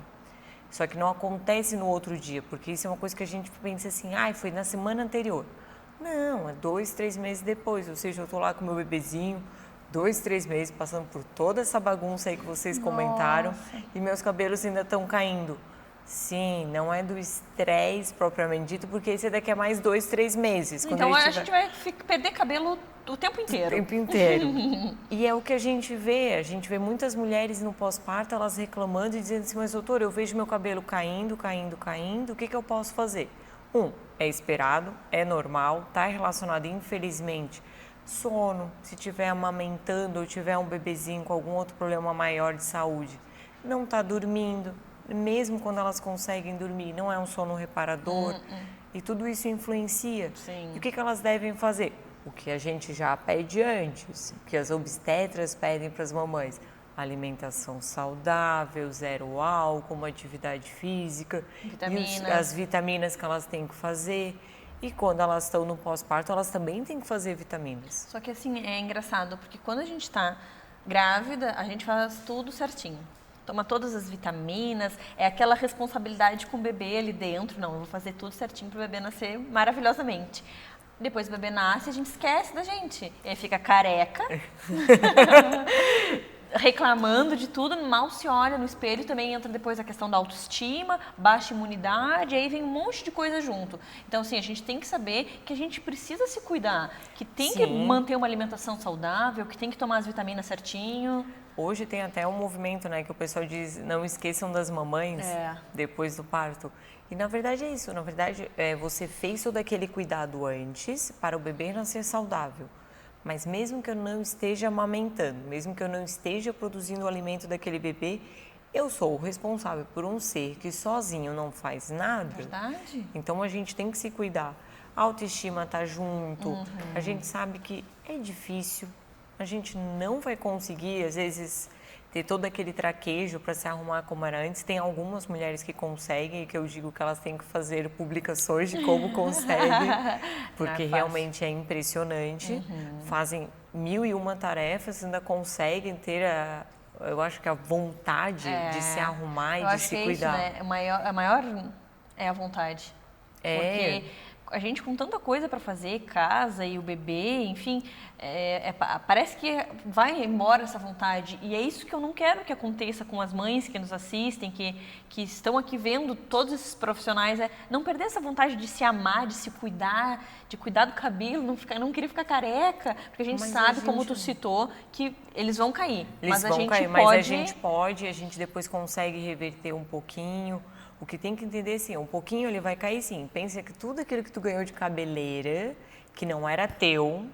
Só que não acontece no outro dia, porque isso é uma coisa que a gente pensa assim, foi na semana anterior. Não, é 2, 3 meses depois. Ou seja, eu tô lá com meu bebezinho, 2, 3 meses, passando por toda essa bagunça aí que vocês comentaram, e meus cabelos ainda estão caindo. Sim, não é do estresse propriamente dito, porque esse daqui é mais 2, 3 meses. Então a gente vai perder cabelo o tempo inteiro. O tempo inteiro. E é o que a gente vê muitas mulheres no pós-parto, elas reclamando e dizendo assim, mas doutor, eu vejo meu cabelo caindo, o que eu posso fazer? É esperado, é normal, está relacionado, infelizmente, Sono, se estiver amamentando ou tiver um bebezinho com algum outro problema maior de saúde, não está dormindo, mesmo quando elas conseguem dormir, não é um sono reparador, e tudo isso influencia. Sim. E o que elas devem fazer? O que a gente já pede antes, que as obstetras pedem para as mamães: alimentação saudável, 0 álcool, uma atividade física, Vitaminas. e as vitaminas que elas têm que fazer. E quando elas estão no pós-parto, elas também têm que fazer vitaminas. Só que assim, é engraçado, porque quando a gente está grávida, a gente faz tudo certinho. Toma todas as vitaminas, é aquela responsabilidade com o bebê ali dentro. Não, eu vou fazer tudo certinho para o bebê nascer maravilhosamente. Depois o bebê nasce, a gente esquece da gente. Ele fica careca, reclamando de tudo, mal se olha no espelho. Também entra depois a questão da autoestima, baixa imunidade, aí vem um monte de coisa junto. Então, assim, a gente tem que saber que a gente precisa se cuidar, que tem que manter uma alimentação saudável, que tem que tomar as vitaminas certinho. Hoje tem até um movimento, né, que o pessoal diz: não esqueçam das mamães depois do parto. E na verdade é isso, na verdade você fez todo aquele cuidado antes para o bebê nascer saudável. Mas mesmo que eu não esteja amamentando, mesmo que eu não esteja produzindo o alimento daquele bebê, eu sou o responsável por um ser que sozinho não faz nada. Verdade. Então a gente tem que se cuidar. A autoestima tá junto, a gente sabe que é difícil, a gente não vai conseguir, às vezes, ter todo aquele traquejo para se arrumar como era antes. Tem algumas mulheres que conseguem, que eu digo que elas têm que fazer publicações de como conseguem, porque realmente é impressionante. Fazem 1001 tarefas, ainda conseguem ter eu acho que a vontade de se arrumar e de se cuidar. Isso, né? A maior é a vontade. Porque a gente com tanta coisa para fazer, casa e o bebê, enfim, parece que vai embora essa vontade. E é isso que eu não quero que aconteça com as mães que nos assistem, que estão aqui vendo todos esses profissionais, não perder essa vontade de se amar, de se cuidar, de cuidar do cabelo, não querer ficar careca, porque a gente sabe, como tu citou, que eles vão cair. Mas a gente depois consegue reverter um pouquinho. O que tem que entender, sim, um pouquinho ele vai cair, sim. Pensa que tudo aquilo que tu ganhou de cabeleira, que não era teu,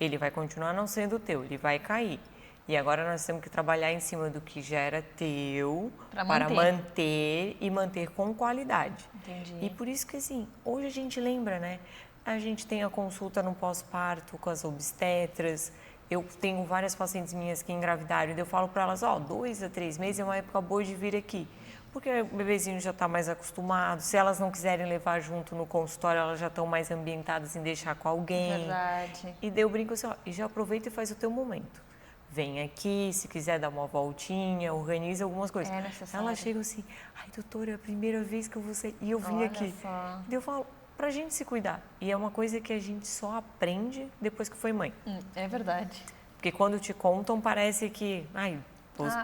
ele vai continuar não sendo teu, ele vai cair. E agora nós temos que trabalhar em cima do que já era teu, para manter e manter com qualidade. Entendi. E por isso que, assim, hoje a gente lembra, né? A gente tem a consulta no pós-parto com as obstetras. Eu tenho várias pacientes minhas que engravidaram e eu falo para elas: 2 a 3 meses é uma época boa de vir aqui. Porque o bebezinho já está mais acostumado. Se elas não quiserem levar junto no consultório, elas já estão mais ambientadas em deixar com alguém. Verdade. E daí eu brinco assim: e já aproveita e faz o teu momento. Vem aqui, se quiser dar uma voltinha, organiza algumas coisas. É necessário. Elas chegam assim: ai, doutora, é a primeira vez que eu vou sair. E eu vim aqui. Só. E eu falo: pra gente se cuidar. E é uma coisa que a gente só aprende depois que foi mãe. É verdade. Porque quando te contam, parece que,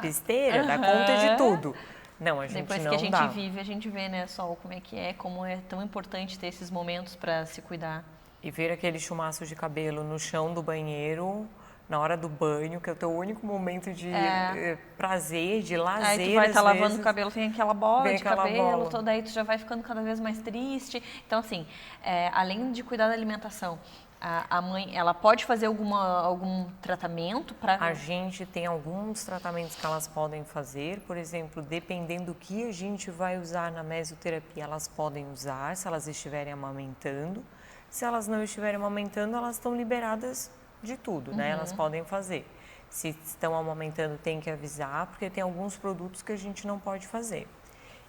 besteira, dá conta de tudo. Não, a gente Depois não que a gente dá. vive, a gente vê, né, Sol, como é tão importante ter esses momentos para se cuidar. E ver aquele chumaço de cabelo no chão do banheiro, na hora do banho, que é o teu único momento de prazer, de lazer. Aí tu vai estar lavando vezes, o cabelo, tem aquela bola de cabelo, bola. Daí tu já vai ficando cada vez mais triste. Então, assim, além de cuidar da alimentação, a mãe, ela pode fazer algum tratamento para... A gente tem alguns tratamentos que elas podem fazer, por exemplo, dependendo do que a gente vai usar na mesoterapia, elas podem usar se elas estiverem amamentando. Se elas não estiverem amamentando, elas estão liberadas de tudo, né? Elas podem fazer. Se estão amamentando, tem que avisar, porque tem alguns produtos que a gente não pode fazer.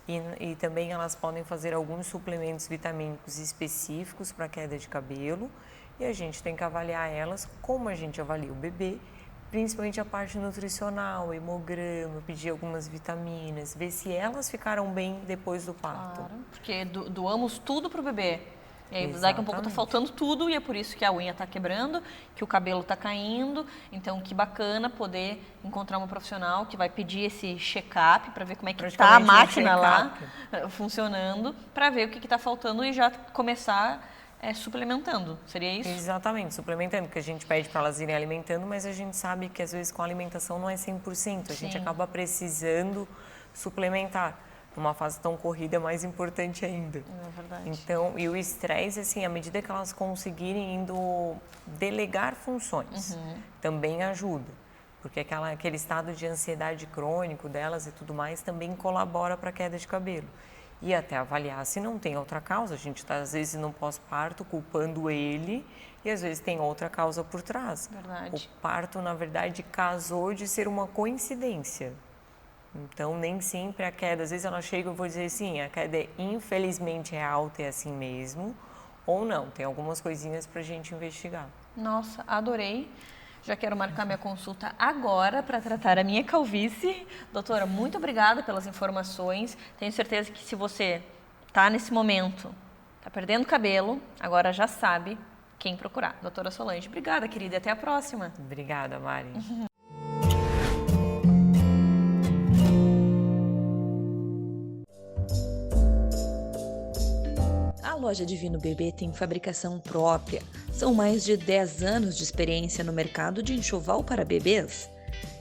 E também elas podem fazer alguns suplementos vitamínicos específicos para queda de cabelo. E a gente tem que avaliar elas como a gente avalia o bebê, principalmente a parte nutricional, hemograma, pedir algumas vitaminas, ver se elas ficaram bem depois do parto. Claro, porque doamos tudo pro bebê. E aí daqui a um pouco tá faltando tudo e é por isso que a unha tá quebrando, que o cabelo tá caindo. Então, que bacana poder encontrar uma profissional que vai pedir esse check-up para ver como é que tá a máquina lá funcionando, para ver o que tá faltando e já começar suplementando, seria isso? Exatamente, suplementando, que a gente pede para elas irem alimentando, mas a gente sabe que às vezes com a alimentação não é 100%, a gente acaba precisando suplementar. numa fase tão corrida é mais importante ainda. É verdade. Então, e o estresse, assim, à medida que elas conseguirem indo delegar funções, também ajuda. Porque aquele estado de ansiedade crônico delas e tudo mais também colabora para a queda de cabelo. E até avaliar se não tem outra causa. A gente está, às vezes, no pós-parto culpando ele e, às vezes, tem outra causa por trás. Verdade. O parto, na verdade, casou de ser uma coincidência. Então, nem sempre a queda, às vezes ela chega e eu vou dizer assim, a queda infelizmente é alta e é assim mesmo, ou não, tem algumas coisinhas para a gente investigar. Nossa, adorei. Já quero marcar minha consulta agora para tratar a minha calvície. Doutora, muito obrigada pelas informações. Tenho certeza que se você está nesse momento, está perdendo cabelo, agora já sabe quem procurar. Doutora Solange, obrigada, querida, e até a próxima. Obrigada, Mari. A loja Divino Bebê tem fabricação própria. São mais de 10 anos de experiência no mercado de enxoval para bebês.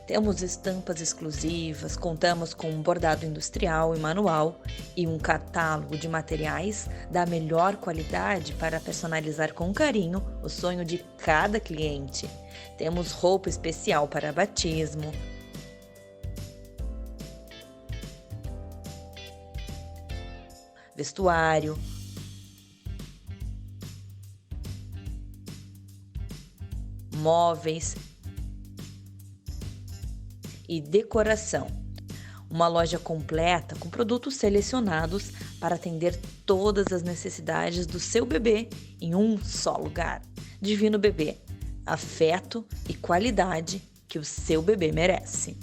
Temos estampas exclusivas, contamos com um bordado industrial e manual e um catálogo de materiais da melhor qualidade para personalizar com carinho o sonho de cada cliente. Temos roupa especial para batismo, vestuário, móveis e decoração. Uma loja completa com produtos selecionados para atender todas as necessidades do seu bebê em um só lugar. Divino Bebê, afeto e qualidade que o seu bebê merece.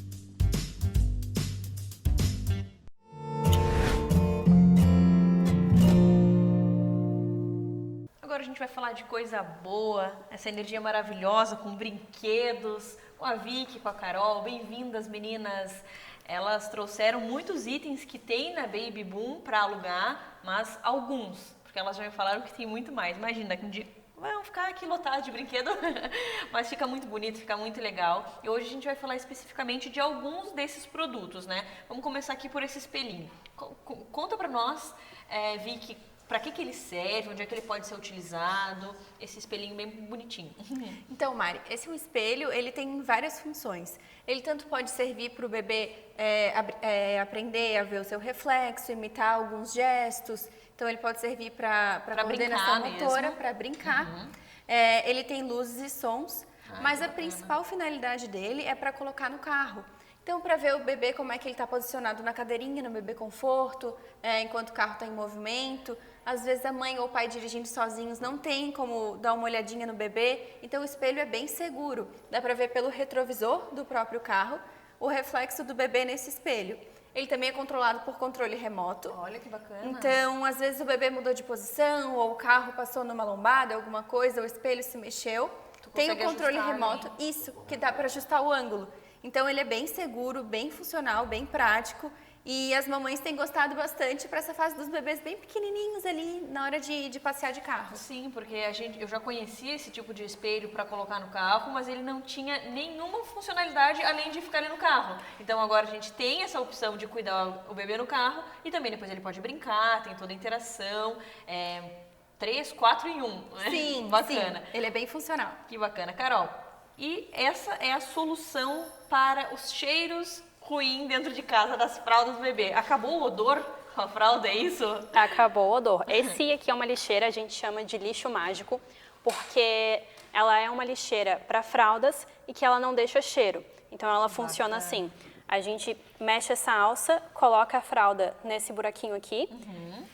Agora a gente vai falar de coisa boa, essa energia maravilhosa com brinquedos, com a Vicky, com a Carol. Bem-vindas, meninas. Elas trouxeram muitos itens que tem na Baby Boom para alugar, mas alguns, porque elas já me falaram que tem muito mais. Imagina, que um dia vão ficar aqui lotados de brinquedo, mas fica muito bonito, fica muito legal. E hoje a gente vai falar especificamente de alguns desses produtos, né? Vamos começar aqui por esse espelhinho. Conta para nós, Vicky, para que ele serve, onde é que ele pode ser utilizado, esse espelhinho bem bonitinho. Então, Mari, esse espelho, ele tem várias funções. Ele tanto pode servir para o bebê aprender a ver o seu reflexo, imitar alguns gestos. Então, ele pode servir para coordenação motora, para brincar. Ele tem luzes e sons, mas a principal finalidade dele é para colocar no carro. Então, para ver o bebê, como é que ele está posicionado na cadeirinha, no bebê conforto, enquanto o carro está em movimento. Às vezes a mãe ou o pai dirigindo sozinhos não tem como dar uma olhadinha no bebê, então o espelho é bem seguro. Dá para ver pelo retrovisor do próprio carro o reflexo do bebê nesse espelho. Ele também é controlado por controle remoto. Olha que bacana. Então, às vezes o bebê mudou de posição, ou o carro passou numa lombada, alguma coisa, o espelho se mexeu. Tem o controle remoto, isso, que dá para ajustar o ângulo. Então, ele é bem seguro, bem funcional, bem prático. E as mamães têm gostado bastante para essa fase dos bebês bem pequenininhos ali na hora de passear de carro. Sim, porque eu já conhecia esse tipo de espelho para colocar no carro, mas ele não tinha nenhuma funcionalidade além de ficar ali no carro. Então agora a gente tem essa opção de cuidar o bebê no carro e também depois ele pode brincar, tem toda a interação. 3, 4 em 1, né? Sim, bacana. Sim, ele é bem funcional. Que bacana, Carol. E essa é a solução para os cheiros ruim dentro de casa das fraldas do bebê. Acabou o odor com a fralda, é isso? Acabou o odor. Esse aqui é uma lixeira, a gente chama de lixo mágico, porque ela é uma lixeira para fraldas e que ela não deixa cheiro. Então ela funciona assim. A gente mexe essa alça, coloca a fralda nesse buraquinho aqui.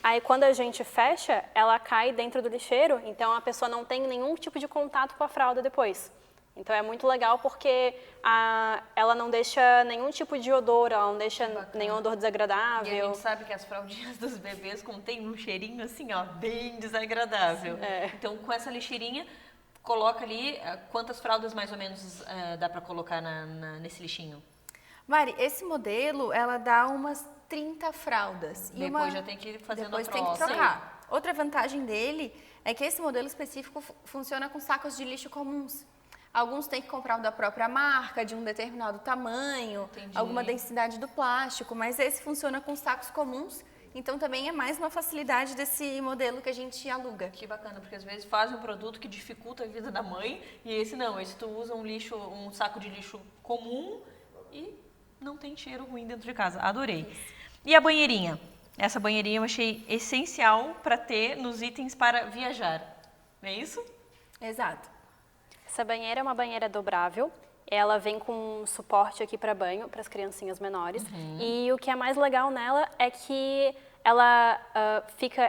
Aí quando a gente fecha, ela cai dentro do lixeiro, então a pessoa não tem nenhum tipo de contato com a fralda depois. Então é muito legal porque ela não deixa nenhum tipo de odor, ela não deixa nenhum odor desagradável. E a gente sabe que as fraldinhas dos bebês contêm um cheirinho assim, ó, bem desagradável. Então com essa lixeirinha, coloca ali, quantas fraldas mais ou menos dá para colocar nesse lixinho? Mari, esse modelo, ela dá umas 30 fraldas. Depois já tem que ir fazendo a troca. Depois tem que trocar. Outra vantagem dele é que esse modelo específico funciona com sacos de lixo comuns. Alguns têm que comprar o da própria marca, de um determinado tamanho, alguma densidade do plástico, mas esse funciona com sacos comuns, então também é mais uma facilidade desse modelo que a gente aluga. Que bacana, porque às vezes faz um produto que dificulta a vida da mãe e esse não, esse tu usa um saco de lixo comum e não tem cheiro ruim dentro de casa. Adorei. E a banheirinha? Essa banheirinha eu achei essencial para ter nos itens para viajar, não é isso? Exato. Essa banheira é uma banheira dobrável, ela vem com suporte aqui para banho, para as criancinhas menores. E o que é mais legal nela é que ela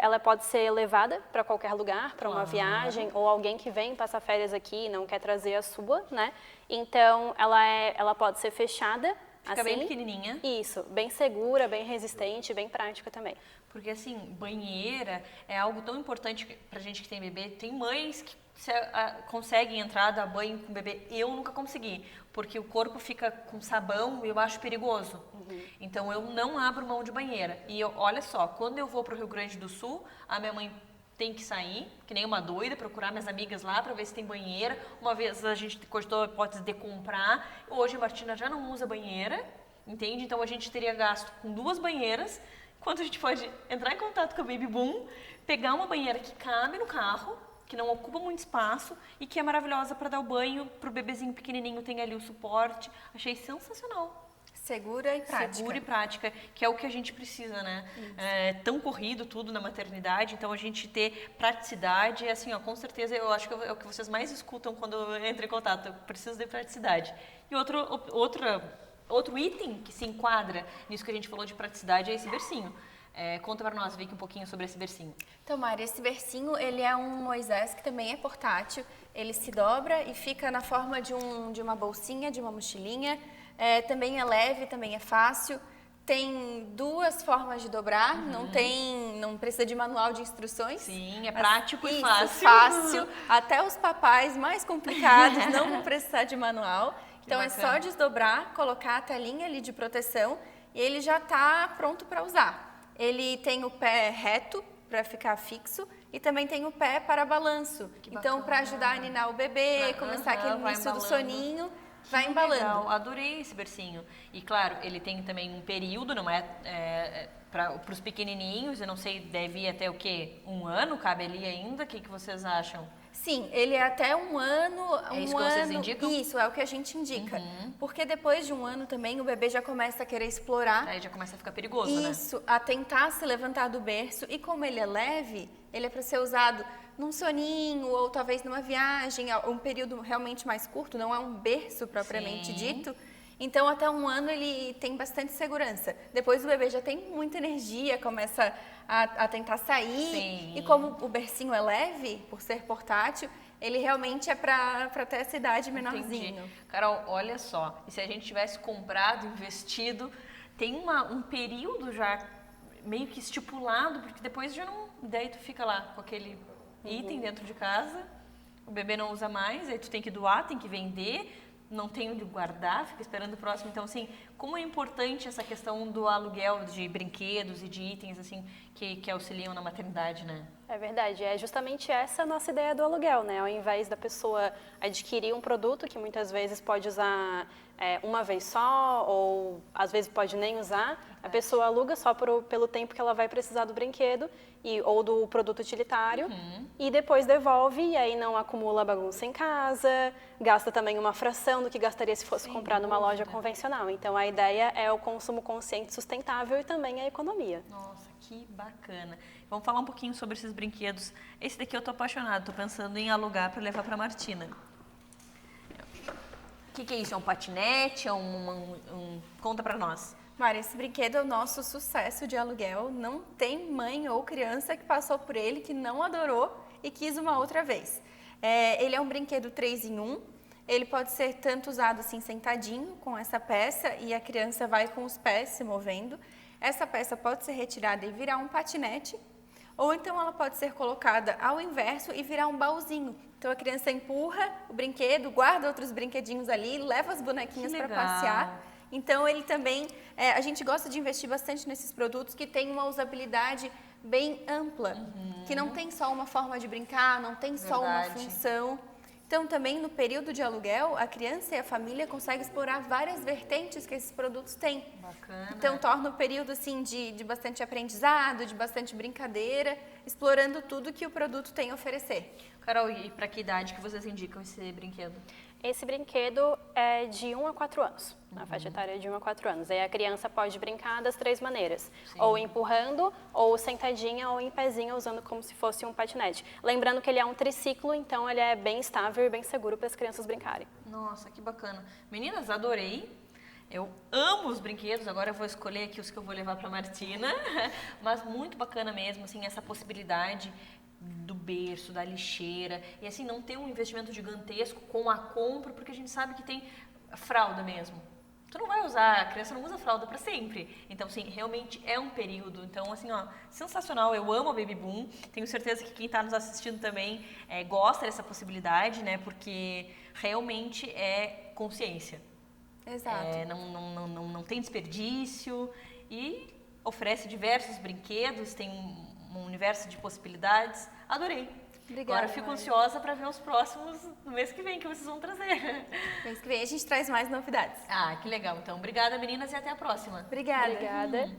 ela pode ser levada para qualquer lugar, para uma viagem, ou alguém que vem passar férias aqui e não quer trazer a sua, né? Então, ela pode ser fechada. Fica bem pequenininha. Isso, bem segura, bem resistente, bem prática também. Porque assim, banheira é algo tão importante pra gente que tem bebê. Tem mães que conseguem entrar, dar banho com o bebê. Eu nunca consegui, porque o corpo fica com sabão e eu acho perigoso. Então eu não abro mão de banheira. E olha só, quando eu vou pro Rio Grande do Sul, a minha mãe tem que sair, que nem uma doida, procurar minhas amigas lá para ver se tem banheira. Uma vez a gente cogitou a hipótese de comprar. Hoje a Martina já não usa banheira, entende? Então a gente teria gasto com 2 banheiras, enquanto a gente pode entrar em contato com a Baby Boom, pegar uma banheira que cabe no carro, que não ocupa muito espaço e que é maravilhosa para dar o banho pro bebezinho pequenininho, tem ali o suporte. Achei sensacional. Segura e prática. Segura e prática, que é o que a gente precisa, né? É tão corrido tudo na maternidade, então a gente ter praticidade, assim, ó, com certeza eu acho que é o que vocês mais escutam quando entram em contato, eu preciso de praticidade. E outro item que se enquadra nisso que a gente falou de praticidade é esse bercinho. Conta para nós, Vicky, um pouquinho sobre esse bercinho. Então, Mari, esse bercinho, ele é um Moisés que também é portátil, ele se dobra e fica na forma de uma bolsinha, de uma mochilinha. Também é leve, também é fácil. Tem 2 formas de dobrar, não precisa de manual de instruções. Sim, é prático e fácil. Fácil. Até os papais mais complicados não vão precisar de manual. Então é só desdobrar, colocar a telinha ali de proteção e ele já está pronto para usar. Ele tem o pé reto para ficar fixo e também tem o pé para balanço. Então, para ajudar a ninar o bebê, começar aquele início do soninho, vai embalando. Legal, adorei esse bercinho. E claro, ele tem também um período, não para os pequenininhos, eu não sei, deve ir até o quê? 1 ano? Cabe ali ainda? O que vocês acham? Sim, ele é até 1 ano. É isso que vocês indicam? Isso, é o que a gente indica. Porque depois de 1 ano também o bebê já começa a querer explorar. Aí já começa a ficar perigoso, né? Isso, a tentar se levantar do berço. E como ele é leve, ele é para ser usado num soninho ou talvez numa viagem, um período realmente mais curto, não é um berço propriamente dito. Então, até 1 ano ele tem bastante segurança. Depois o bebê já tem muita energia, começa a tentar sair. Sim. E como o bercinho é leve, por ser portátil, ele realmente é para ter essa idade menorzinho. Entendi. Carol, olha só, e se a gente tivesse comprado, investido, tem um período já meio que estipulado, porque depois já não... Daí tu fica lá com aquele item dentro de casa, o bebê não usa mais, aí tu tem que doar, tem que vender... não tem onde guardar, fica esperando o próximo. Então, assim, como é importante essa questão do aluguel de brinquedos e de itens, assim, que auxiliam na maternidade, né? É verdade, é justamente essa a nossa ideia do aluguel, né? Ao invés da pessoa adquirir um produto que muitas vezes pode usar uma vez só, ou às vezes pode nem usar, a pessoa aluga só pelo tempo que ela vai precisar do brinquedo ou do produto utilitário e depois devolve e aí não acumula bagunça em casa, gasta também uma fração do que gastaria se fosse comprar numa loja convencional. Então a ideia é o consumo consciente, sustentável e também a economia. Nossa, que bacana. Vamos falar um pouquinho sobre esses brinquedos. Esse daqui eu tô apaixonada, tô pensando em alugar para levar para Martina. O que é isso? É um patinete? É Conta para nós. Mari, esse brinquedo é o nosso sucesso de aluguel. Não tem mãe ou criança que passou por ele, que não adorou e quis uma outra vez. Ele é um brinquedo 3 em 1. Ele pode ser tanto usado assim sentadinho com essa peça e a criança vai com os pés se movendo. Essa peça pode ser retirada e virar um patinete. Ou então ela pode ser colocada ao inverso e virar um baúzinho. Então a criança empurra o brinquedo, guarda outros brinquedinhos ali, leva as bonequinhas para passear. Então ele também, a gente gosta de investir bastante nesses produtos que têm uma usabilidade bem ampla, que não tem só uma forma de brincar, não tem só uma função. Então, também no período de aluguel, a criança e a família conseguem explorar várias vertentes que esses produtos têm. Bacana. Então, torna o período assim de bastante aprendizado, de bastante brincadeira, explorando tudo que o produto tem a oferecer. Carol, e para que idade que vocês indicam esse brinquedo? Esse brinquedo é de 1 a 4 anos, na faixa etária de 1 a 4 anos. Aí a criança pode brincar das 3 maneiras, ou empurrando, ou sentadinha, ou em pezinha, usando como se fosse um patinete. Lembrando que ele é um triciclo, então ele é bem estável e bem seguro para as crianças brincarem. Nossa, que bacana. Meninas, adorei. Eu amo os brinquedos, agora eu vou escolher aqui os que eu vou levar para Martina, mas muito bacana mesmo, assim, essa possibilidade do berço, da lixeira, e assim, não ter um investimento gigantesco com a compra, porque a gente sabe que tem fralda mesmo. Tu não vai usar, a criança não usa fralda para sempre. Então, sim, realmente é um período. Então, assim, ó, sensacional. Eu amo a Baby Boom. Tenho certeza que quem está nos assistindo também gosta dessa possibilidade, né? Porque realmente é consciência. Exato. Não tem desperdício e oferece diversos brinquedos, tem um universo de possibilidades. Adorei. Obrigada, agora fico ansiosa para ver os próximos no mês que vem que vocês vão trazer. Mês que vem a gente traz mais novidades. Ah, que legal. Então, obrigada, meninas, e até a próxima. Obrigada. Obrigada.